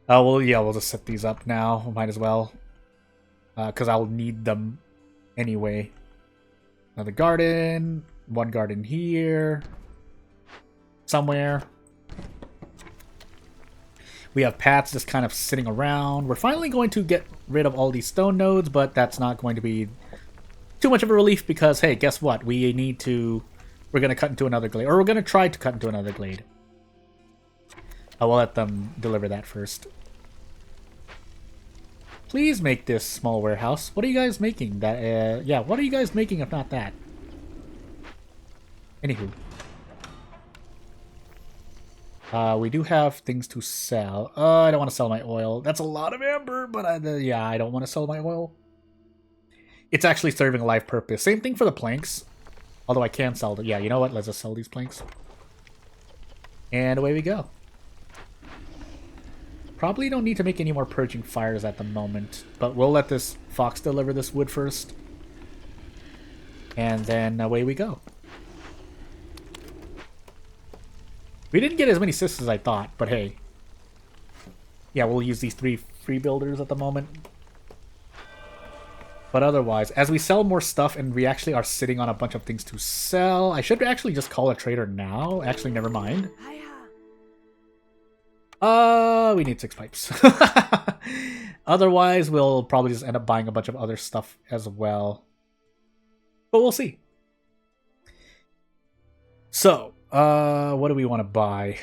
well, yeah, we'll just set these up now. Might as well. Because I'll need them anyway. Another garden. One garden here. Somewhere. We have paths just kind of sitting around. We're finally going to get rid of all these stone nodes, but that's not going to be too much of a relief because, hey, guess what? We're going to cut into another glade. Or we're going to try to cut into another glade. I will let them deliver that first. Please make this small warehouse. What are you guys making? Yeah, what are you guys making if not that? Anywho. We do have things to sell. I don't want to sell my oil. That's a lot of amber, but yeah, I don't want to sell my oil. It's actually serving a life purpose. Same thing for the planks. Although I can sell them. Yeah, you know what? Let's just sell these planks. And away we go. Probably don't need to make any more purging fires at the moment, but we'll let this fox deliver this wood first. And then away we go. We didn't get as many assists as I thought, but hey. Yeah, we'll use these 3 free builders at the moment. But otherwise, as we sell more stuff and we actually are sitting on a bunch of things to sell, I should actually just call a trader now. Actually, never mind. We need 6 pipes. Otherwise, we'll probably just end up buying a bunch of other stuff as well. But we'll see. So, what do we want to buy?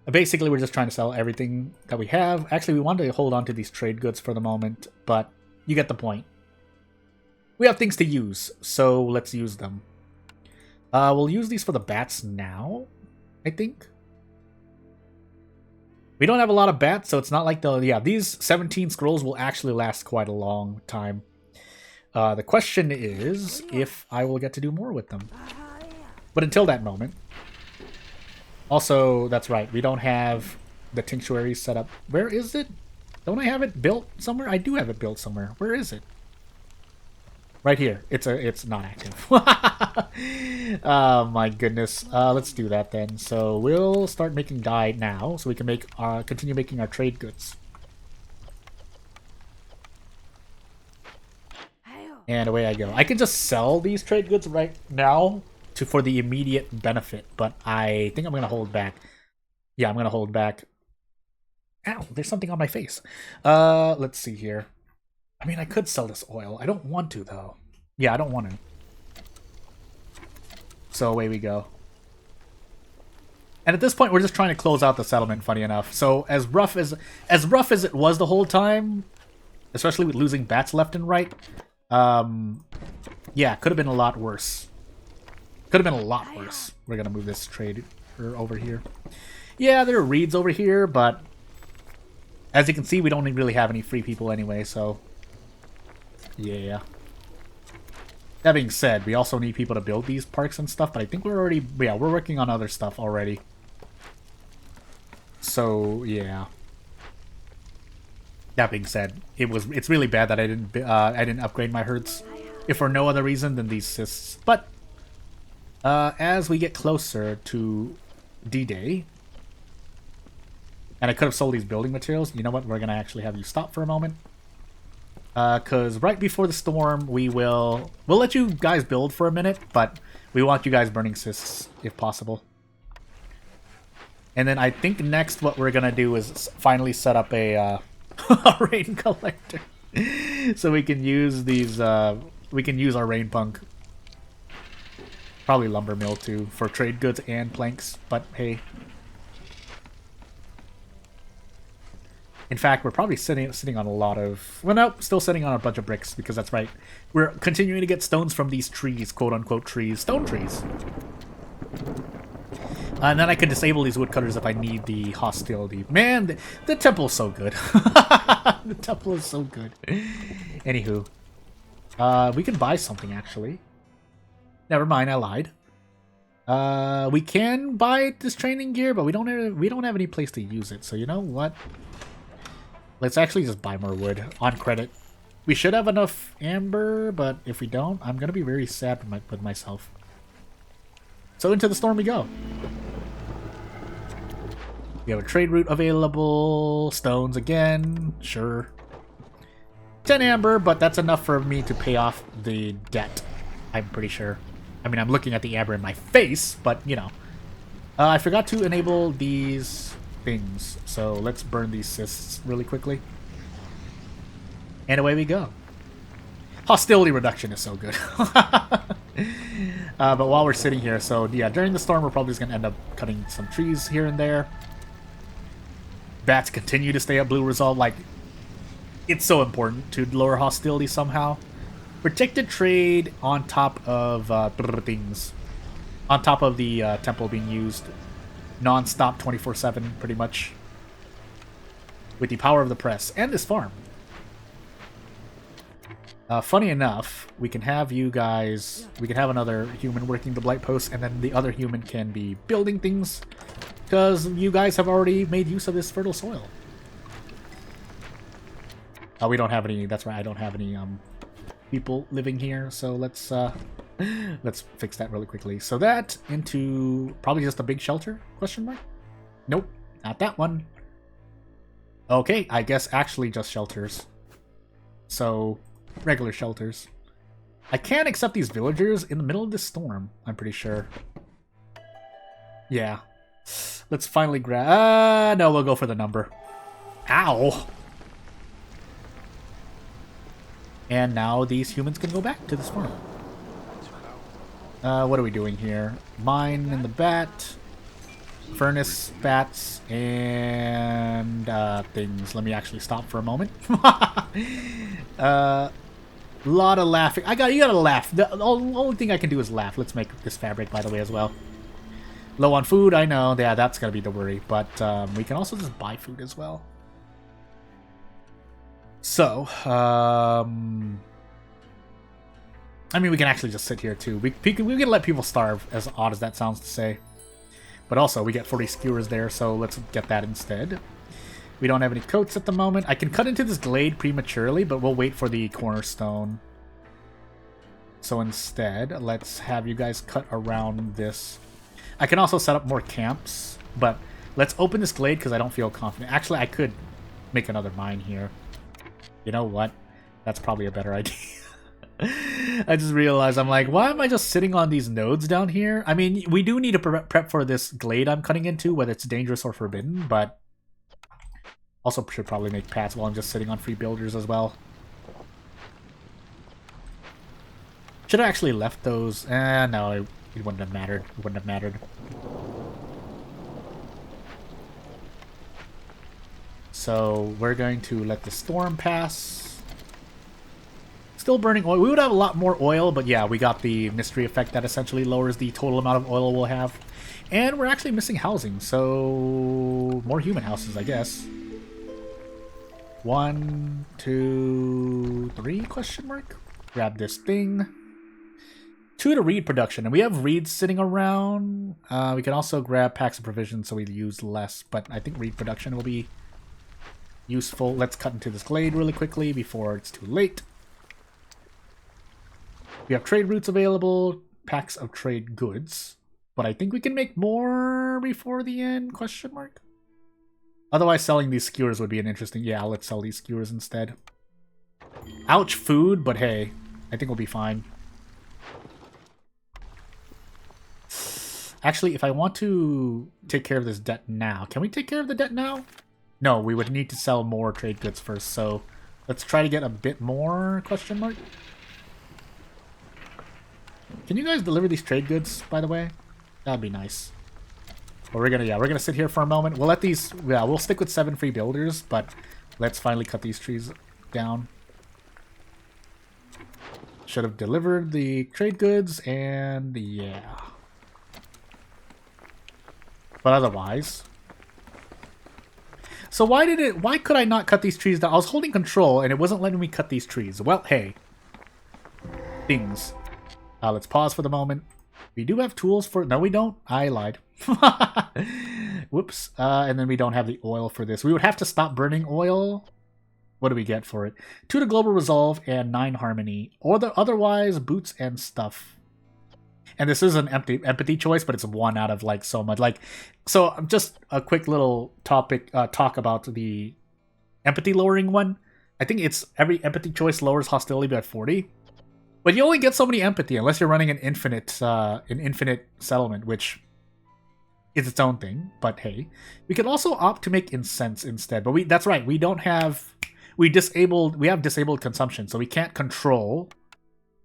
Basically, we're just trying to sell everything that we have. Actually, we wanted to hold on to these trade goods for the moment, but you get the point. We have things to use, so let's use them. We'll use these for the bats now, I think. We don't have a lot of bats, so it's not like these 17 scrolls will actually last quite a long time. The question is if I will get to do more with them. But until that moment... Also, that's right, we don't have the tinctuary set up. Where is it? Don't I have it built somewhere? I do have it built somewhere. Where is it? Right here. It's not active. Oh my goodness. Let's do that then. So we'll start making dye now, so we can make continue making our trade goods. And away I go. I can just sell these trade goods right now for the immediate benefit, but I think I'm gonna hold back. Yeah, I'm gonna hold back. Ow, there's something on my face. Let's see here. I mean, I could sell this oil. I don't want to, though. Yeah, I don't want to. So away we go. And at this point, we're just trying to close out the settlement, funny enough. So as rough as it was the whole time, especially with losing bats left and right, yeah, could have been a lot worse. Could have been a lot worse. We're gonna move this trade over here. Yeah, there are reeds over here, but as you can see, we don't really have any free people anyway, so yeah. That being said, we also need people to build these parks and stuff, but I think we're working on other stuff already. So, yeah. That being said, it's really bad that I didn't upgrade my herds, if for no other reason than these cysts. But as we get closer to D-Day, and I could have sold these building materials, you know what? We're gonna actually have you stop for a moment, because right before the storm, we'll let you guys build for a minute, but we want you guys burning cysts if possible. And then I think next what we're gonna do is finally set up a rain collector, so we can use these. We can use our rain punk. Probably lumber mill too for trade goods and planks, but hey. In fact, we're probably sitting on a lot of... Well, no, still sitting on a bunch of bricks, because that's right. We're continuing to get stones from these trees, quote-unquote trees. Stone trees. And then I can disable these woodcutters if I need the hostility. Man, the temple's so good. The temple is so good. Anywho. We can buy something, actually. Never mind, I lied. We can buy this training gear, but we don't have any place to use it. So you know what? Let's actually just buy more wood on credit. We should have enough amber, but if we don't, I'm gonna be very sad with myself. So into the storm we go. We have a trade route available. Stones again, sure. 10 amber, but that's enough for me to pay off the debt. I'm pretty sure. I mean, I'm looking at the amber in my face, but you know. I forgot to enable these things, so let's burn these cysts really quickly. And away we go. Hostility reduction is so good. But while we're sitting here, so yeah, during the storm we're probably just going to end up cutting some trees here and there. Bats continue to stay at blue resolve, like, it's so important to lower hostility somehow. Protected trade on top of things. On top of the temple being used non-stop 24/7, pretty much. With the power of the press and this farm. Funny enough, we can have you guys... We can have another human working the blight post, and then the other human can be building things, because you guys have already made use of this fertile soil. We don't have any... That's right, I don't have any people living here, so let's fix that really quickly. So that into probably just a big shelter? Question mark? Nope, not that one. Okay, I guess actually just shelters. So, regular shelters. I can't accept these villagers in the middle of this storm, I'm pretty sure. Yeah. Let's finally grab... no, we'll go for the number. Ow! And now these humans can go back to this farm. What are we doing here? Mine in the bat, furnace, bats, and things. Let me actually stop for a moment. Lot of laughing. You gotta laugh. The only thing I can do is laugh. Let's make this fabric, by the way, as well. Low on food, I know. Yeah, that's gonna be the worry. But we can also just buy food as well. So, I mean, we can actually just sit here too. We can let people starve, as odd as that sounds to say. But also, we get 40 skewers there, so let's get that instead. We don't have any coats at the moment. I can cut into this glade prematurely, but we'll wait for the cornerstone. So instead, let's have you guys cut around this. I can also set up more camps, but let's open this glade because I don't feel confident. Actually, I could make another mine here. You know what? That's probably a better idea. I just realized, I'm like, why am I just sitting on these nodes down here? I mean, we do need to prep for this glade I'm cutting into, whether it's dangerous or forbidden, but also should probably make paths while I'm just sitting on free builders as well. Should have actually left those. No, it wouldn't have mattered. It wouldn't have mattered. So we're going to let the storm pass. Still burning oil. We would have a lot more oil, but yeah, we got the mystery effect that essentially lowers the total amount of oil we'll have. And we're actually missing housing, so more human houses, I guess. 1, 2, 3, question mark? Grab this thing. 2 to reed production, and we have reeds sitting around. We can also grab packs of provisions so we use less, but I think reed production will be useful. Let's cut into this glade really quickly before it's too late. We have trade routes available, packs of trade goods, but I think we can make more before the end, question mark? Otherwise, selling these skewers would be an interesting... Yeah, let's sell these skewers instead. Ouch, food, but hey, I think we'll be fine. Actually, if I want to take care of this debt now, can we take care of the debt now? No, we would need to sell more trade goods first, so let's try to get a bit more, question mark? Can you guys deliver these trade goods, by the way? That'd be nice. But we're gonna sit here for a moment. We'll let these, we'll stick with 7 free builders, but let's finally cut these trees down. Should have delivered the trade goods, and yeah. But otherwise... So why could I not cut these trees down? I was holding control, and it wasn't letting me cut these trees. Well, hey. Things. Let's pause for the moment. We do have tools for... No, we don't. I lied. Whoops. And then we don't have the oil for this. We would have to stop burning oil. What do we get for it? 2 to global resolve and 9 harmony. Or otherwise, boots and stuff. And this is an empathy choice, but it's 1 out of like so much. Like, so just a quick little topic talk about the empathy lowering one. I think it's every empathy choice lowers hostility by 40. But you only get so many empathy unless you're running an infinite settlement, which is its own thing. But hey, we can also opt to make incense instead. But that's right, we don't have we have disabled consumption, so we can't control.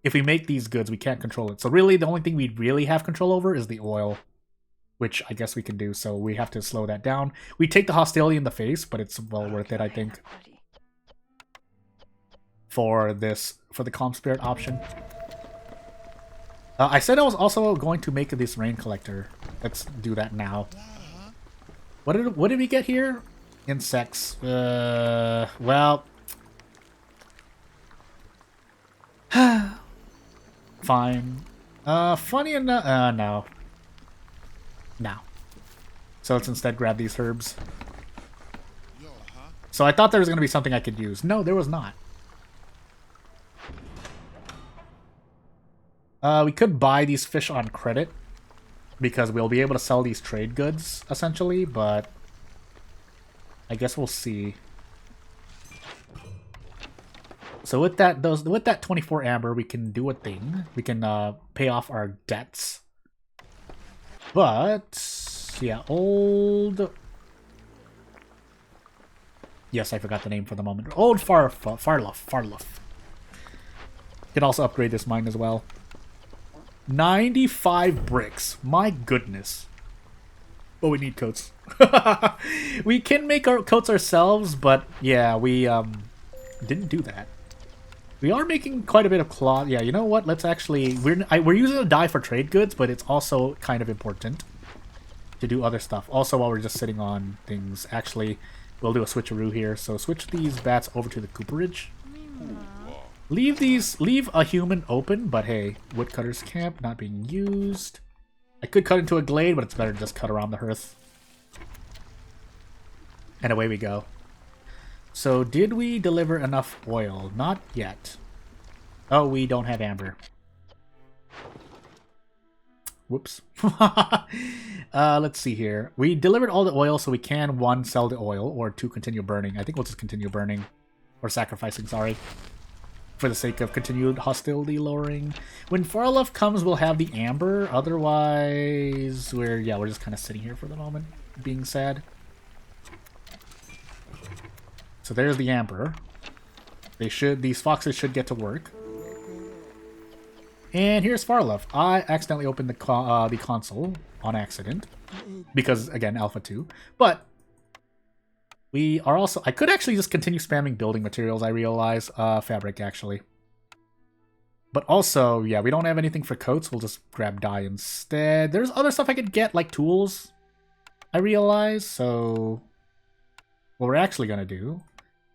If we make these goods, we can't control it. So really, the only thing we really have control over is the oil, which I guess we can do. So we have to slow that down. We take the hostility in the face, but it's well worth it, I think. For the calm spirit option. I said I was also going to make this rain collector. Let's do that now. What did we get here? Insects. Well. Fine. Funny enough, no. No. So let's instead grab these herbs. So I thought there was going to be something I could use. No, there was not. We could buy these fish on credit, because we'll be able to sell these trade goods, essentially, but I guess we'll see. So with that 24 amber, we can do a thing. We can pay off our debts. But yeah, yes, I forgot the name for the moment. Old Farluff. Can also upgrade this mine as well. 95 bricks. My goodness. But we need coats. We can make our coats ourselves, but yeah, we didn't do that. We are making quite a bit of cloth. Yeah, you know what? Let's actually... We're using a dye for trade goods, but it's also kind of important to do other stuff. Also, while we're just sitting on things, actually, we'll do a switcheroo here. So switch these bats over to the cooperage. Leave a human open, but hey, woodcutter's camp not being used. I could cut into a glade, but it's better to just cut around the hearth. And away we go. So did we deliver enough oil? Not yet. Oh, we don't have amber. Whoops. Let's see here. We delivered all the oil, so we can, 1, sell the oil, or 2, continue burning. I think we'll just continue burning. Or sacrificing, sorry. For the sake of continued hostility lowering. When Farluf comes, we'll have the amber. Otherwise, we're just kind of sitting here for the moment, being sad. So there's the amber. These foxes should get to work. And here's Farluf. I accidentally opened the console on accident. Because, again, Alpha 2. But we are also... I could actually just continue spamming building materials, I realize. Fabric, actually. But also, yeah, we don't have anything for coats. We'll just grab dye instead. There's other stuff I could get, like tools, I realize. So what we're actually going to do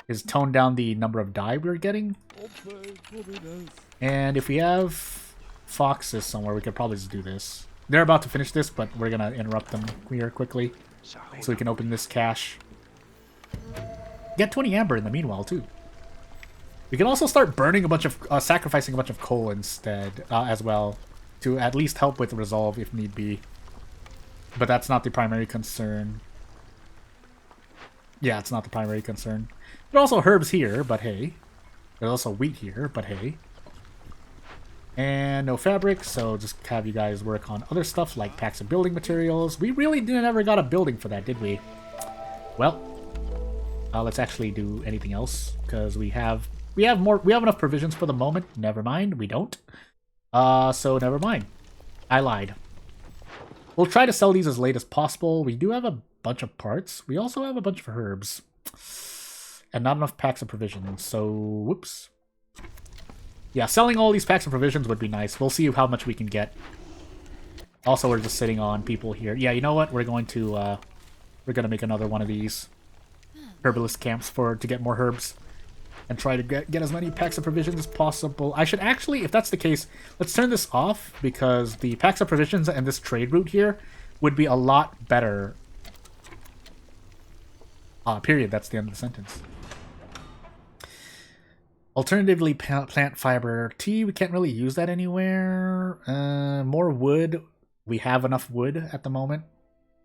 is tone down the number of dye we're getting. And if we have foxes somewhere, we could probably just do this. They're about to finish this, but we're going to interrupt them here quickly so we can open this cache. Get 20 amber in the meanwhile, too. We can also start burning a bunch of... sacrificing a bunch of coal instead, as well. To at least help with resolve if need be. But that's not the primary concern. Yeah, it's not the primary concern. There are also herbs here, but hey. There's also wheat here, but hey. And no fabric, so just have you guys work on other stuff like packs of building materials. We really never got a building for that, did we? Well, let's actually do anything else because we have enough provisions for the moment. Never mind, we don't. So never mind. I lied. We'll try to sell these as late as possible. We do have a bunch of parts. We also have a bunch of herbs. And not enough packs of provisions, so whoops. Yeah, selling all these packs of provisions would be nice. We'll see how much we can get. Also, we're just sitting on people here. Yeah, you know what? We're going to make another one of these herbalist camps to get more herbs. And try to get as many packs of provisions as possible. I should actually, if that's the case, let's turn this off, because the packs of provisions and this trade route here would be a lot better. Period. That's the end of the sentence. Alternatively, plant fiber tea. We can't really use that anywhere. More wood. We have enough wood at the moment.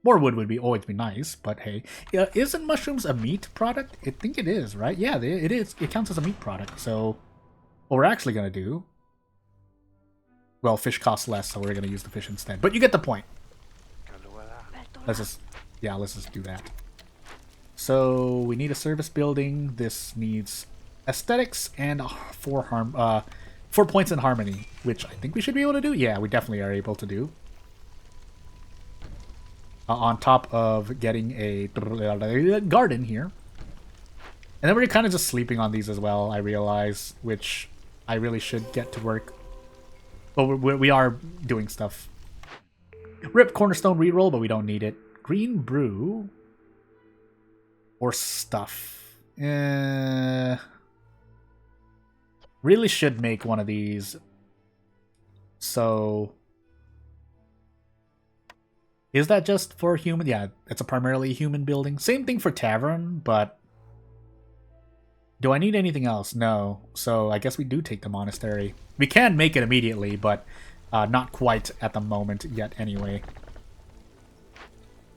More wood would always be nice, but hey. Isn't mushrooms a meat product? I think it is, right? Yeah, it is. It counts as a meat product. So what we're actually going to do... Well, fish costs less, so we're going to use the fish instead. But you get the point. Let's just do that. So we need a service building. This needs aesthetics and 4 points in harmony, which I think we should be able to do. Yeah, we definitely are able to do. On top of getting a garden here. And then we're kind of just sleeping on these as well, I realize, which I really should get to work. But we are doing stuff. Rip cornerstone reroll, but we don't need it. Green brew. Or stuff. Really should make one of these. So... Is that just for human? Yeah, it's a primarily human building. Same thing for tavern, but... Do I need anything else? No. So I guess we do take the monastery. We can make it immediately, but not quite at the moment yet anyway.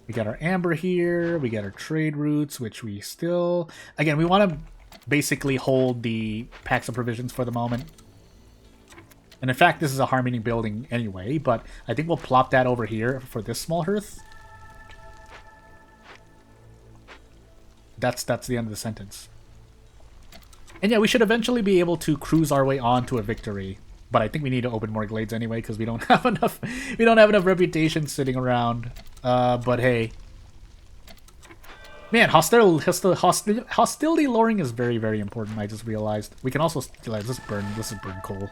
We got our amber here. We got our trade routes, which we still... Again, we want to basically hold the packs of provisions for the moment. And in fact, this is a harmony building anyway, but I think we'll plop that over here for this small hearth. That's the end of the sentence. And yeah, we should eventually be able to cruise our way on to a victory. But I think we need to open more glades anyway because we don't have enough. We don't have enough reputation sitting around. But hey, man, hostility lowering is very, very important. I just realized we can also let's burn coal.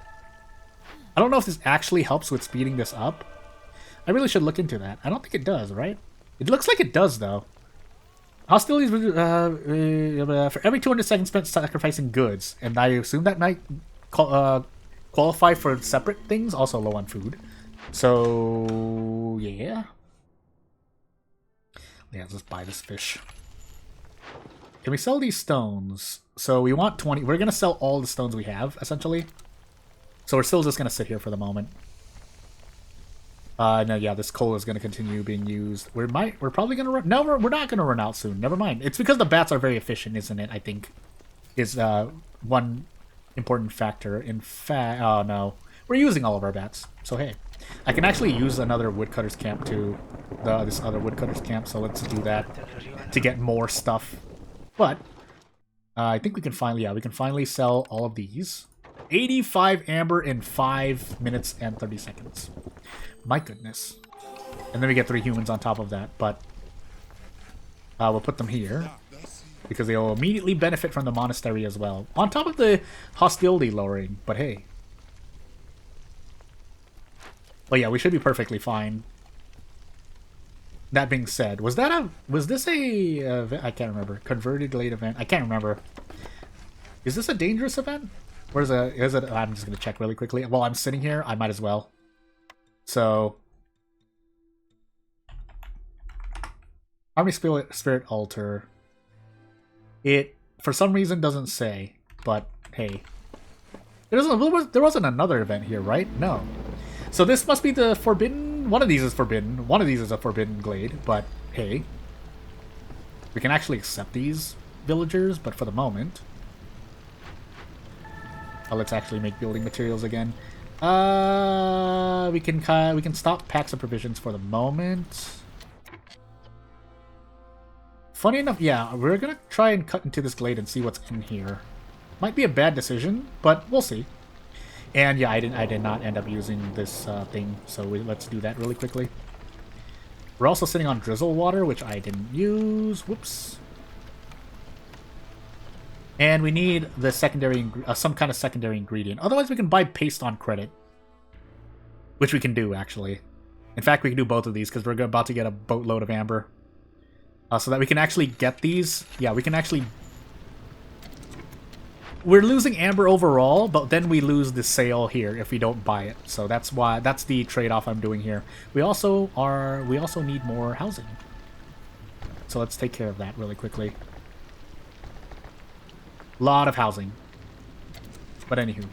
I don't know if this actually helps with speeding this up. I really should look into that. I don't think it does, right? It looks like it does though. Hostilities for every 200 seconds spent sacrificing goods, and I assume that might qualify for separate things. Also low on food. So yeah. Yeah, let's buy this fish. Can we sell these stones? So we want 20. We're gonna sell all the stones we have, essentially. So we're still just gonna sit here for the moment. No, yeah, this coal is gonna continue being used. We're probably gonna run. No, we're not gonna run out soon. Never mind. It's because the bats are very efficient, isn't it? I think is one important factor. In fact, oh no, we're using all of our bats. So hey, I can actually use another woodcutter's camp to this other woodcutter's camp. So let's do that to get more stuff. But I think we can finally sell all of these. 85 amber in 5 minutes and 30 seconds. My goodness. And then we get 3 humans on top of that, but we'll put them here because they will immediately benefit from the monastery as well. On top of the hostility lowering, but hey. Well, yeah, we should be perfectly fine. That being said, was this a I can't remember. Converted glade event? I can't remember. Is this a dangerous event? Or is it? I'm just going to check really quickly. While I'm sitting here, I might as well. So, Army Spirit Altar. It, for some reason, doesn't say. But, hey. There wasn't another event here, right? No. So this must be the forbidden... One of these is forbidden. One of these is a forbidden glade. But, hey. We can actually accept these villagers, but for the moment... let's actually make building materials again. We can stop packs of provisions for the moment. Funny enough, yeah, we're gonna try and cut into this glade and see what's in here. Might be a bad decision, but we'll see. And yeah, I did not end up using this thing, so let's do that really quickly. We're also sitting on Drizzle water, which I didn't use. Whoops. And we need the secondary, some kind of secondary ingredient. Otherwise, we can buy paste on credit, which we can do actually. In fact, we can do both of these because we're about to get a boatload of amber, so that we can actually get these. Yeah, we can actually. We're losing amber overall, but then we lose the sale here if we don't buy it. So that's the trade-off I'm doing here. We also need more housing. So let's take care of that really quickly. Lot of housing. But anywho.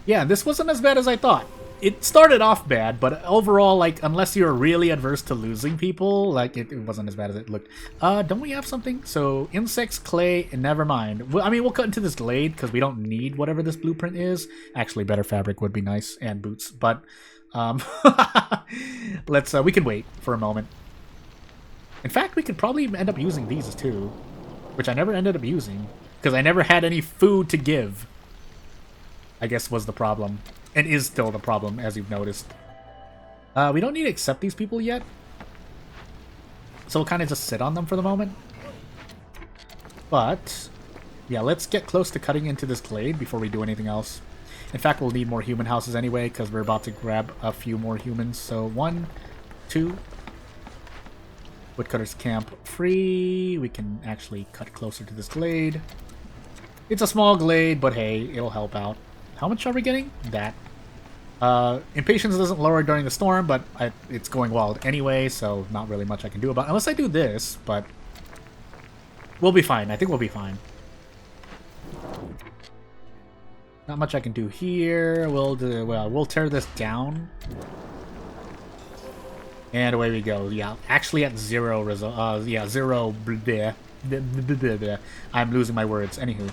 Yeah, this wasn't as bad as I thought. It started off bad, but overall, like, unless you're really adverse to losing people, like, it wasn't as bad as it looked. Don't we have something? So, insects, clay, and never mind. I mean, we'll cut into this glade, because we don't need whatever this blueprint is. Actually, better fabric would be nice, and boots. But, we can wait for a moment. In fact, we could probably end up using these, too. Which I never ended up using, because I never had any food to give. I guess was the problem. And is still the problem, as you've noticed. We don't need to accept these people yet. So we'll kind of just sit on them for the moment. But, yeah, let's get close to cutting into this glade before we do anything else. In fact, we'll need more human houses anyway, because we're about to grab a few more humans. So 1, 2... Woodcutter's camp free. We can actually cut closer to this glade. It's a small glade, but hey, it'll help out. How much are we getting? That. Impatience doesn't lower during the storm, but it's going wild anyway, so not really much I can do about it. Unless I do this, but we'll be fine. I think we'll be fine. Not much I can do here. We'll tear this down. And away we go. Yeah, actually at 0 result. Yeah, 0. Bleh, bleh, bleh, bleh, bleh. I'm losing my words. Anywho.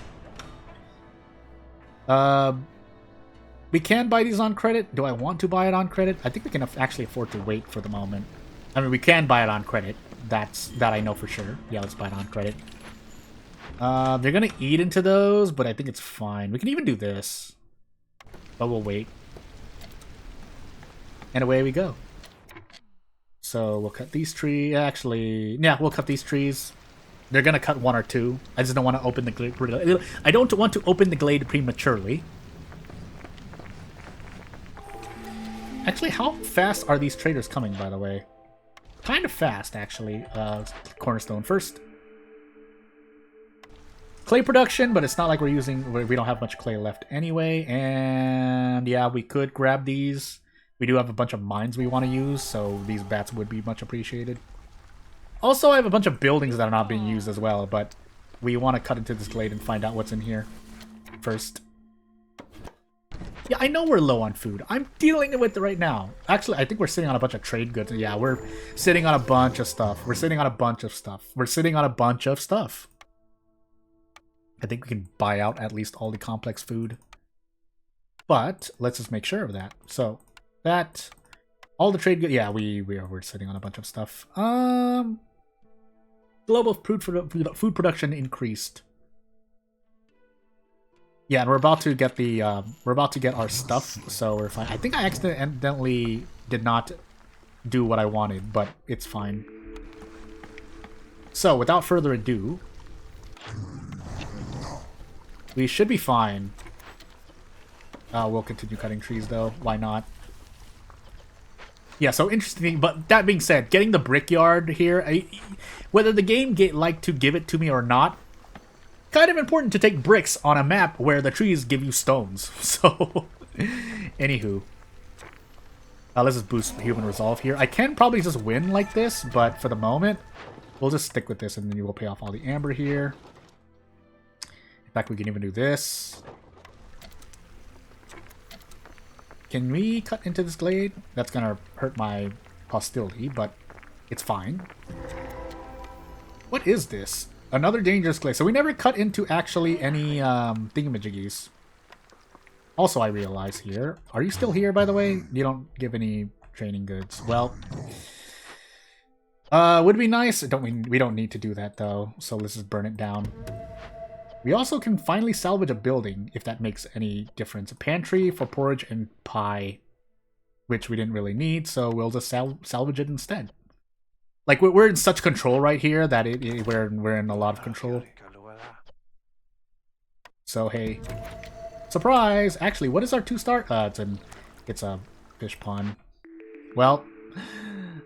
We can buy these on credit. Do I want to buy it on credit? I think we can actually afford to wait for the moment. I mean, we can buy it on credit. That I know for sure. Yeah, let's buy it on credit. They're gonna eat into those, but I think it's fine. We can even do this. But we'll wait. And away we go. So we'll cut these trees. Actually, yeah, we'll cut these trees. They're gonna cut one or two. I just don't want to open the glade. I don't want to open the glade prematurely. Actually, how fast are these traders coming, by the way? Kind of fast, actually. Cornerstone first. Clay production, but it's not like we don't have much clay left anyway. And yeah, we could grab these. We do have a bunch of mines we want to use, so these bats would be much appreciated. Also, I have a bunch of buildings that are not being used as well, but we want to cut into this glade and find out what's in here first. Yeah, I know we're low on food. I'm dealing with it right now. Actually, I think we're sitting on a bunch of trade goods. Yeah, we're sitting on a bunch of stuff. We're sitting on a bunch of stuff. We're sitting on a bunch of stuff. I think we can buy out at least all the complex food. But let's just make sure of that. So that all the trade goods. Yeah, we're sitting on a bunch of stuff. Global food production increased. Yeah, and we're about to get the our stuff, so we're fine. I think I accidentally did not do what I wanted, but it's fine. So without further ado, we should be fine. We'll continue cutting trees though. Why not? Yeah, so interesting. But that being said, getting the brickyard here, whether the game like to give it to me or not, kind of important to take bricks on a map where the trees give you stones. So, anywho. Let's just boost human resolve here. I can probably just win like this, but for the moment, we'll just stick with this and then we'll pay off all the amber here. In fact, we can even do this. Can we cut into this glade? That's gonna hurt my hostility, but it's fine. What is this? Another dangerous glade. So we never cut into actually any thingamajiggies. Also, I realize here. Are you still here, by the way? You don't give any training goods. Well, would be nice. We don't need to do that though. So let's just burn it down. We also can finally salvage a building if that makes any difference. A pantry for porridge and pie, which we didn't really need. So we'll just salvage it instead. Like, we're in such control right here that we're in a lot of control. So, hey. Surprise! Actually, what is our 2-star? It's a fish pond. Well,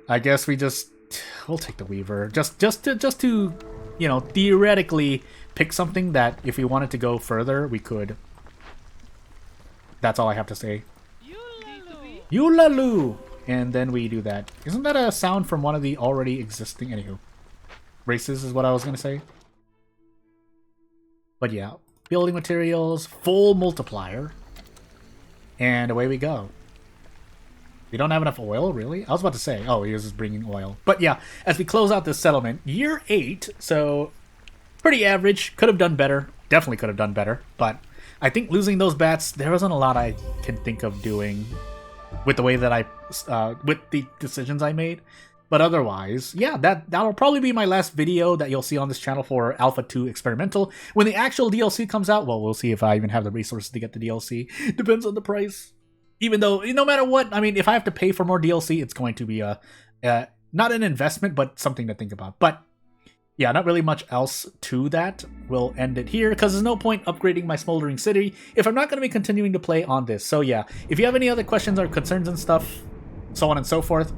I guess we'll take the Weaver. Just to, you know, theoretically pick something that if we wanted to go further, we could. That's all I have to say. Yulaloo! And then we do that. Isn't that a sound from one of the already existing... Anywho. Races is what I was going to say. But yeah. Building materials. Full multiplier. And away we go. We don't have enough oil, really? I was about to say, oh, he was just bringing oil. But yeah, as we close out this settlement, year 8, so pretty average. Could have done better. Definitely could have done better. But I think losing those bats, there wasn't a lot I can think of doing with the way that with the decisions I made. But otherwise, yeah, that'll probably be my last video that you'll see on this channel for Alpha 2 Experimental. When the actual DLC comes out, well, we'll see if I even have the resources to get the DLC. Depends on the price. Even though, no matter what, I mean, if I have to pay for more DLC, it's going to be not an investment, but something to think about. But yeah, not really much else to that. We'll end it here, because there's no point upgrading my Smoldering City if I'm not going to be continuing to play on this. So yeah, if you have any other questions or concerns and stuff, so on and so forth,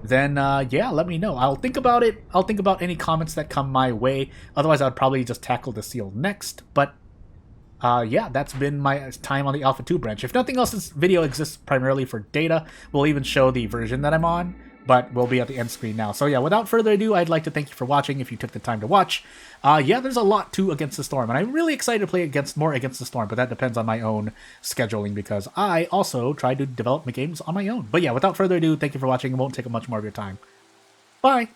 then yeah, let me know. I'll think about it. I'll think about any comments that come my way. Otherwise, I'd probably just tackle the seal next. But yeah, that's been my time on the Alpha 2 branch. If nothing else, this video exists primarily for data. We'll even show the version that I'm on, but we'll be at the end screen now. So yeah, without further ado, I'd like to thank you for watching if you took the time to watch. Yeah, there's a lot to Against the Storm, and I'm really excited to play more Against the Storm, but that depends on my own scheduling, because I also try to develop my games on my own. But yeah, without further ado, thank you for watching. It won't take up much more of your time. Bye!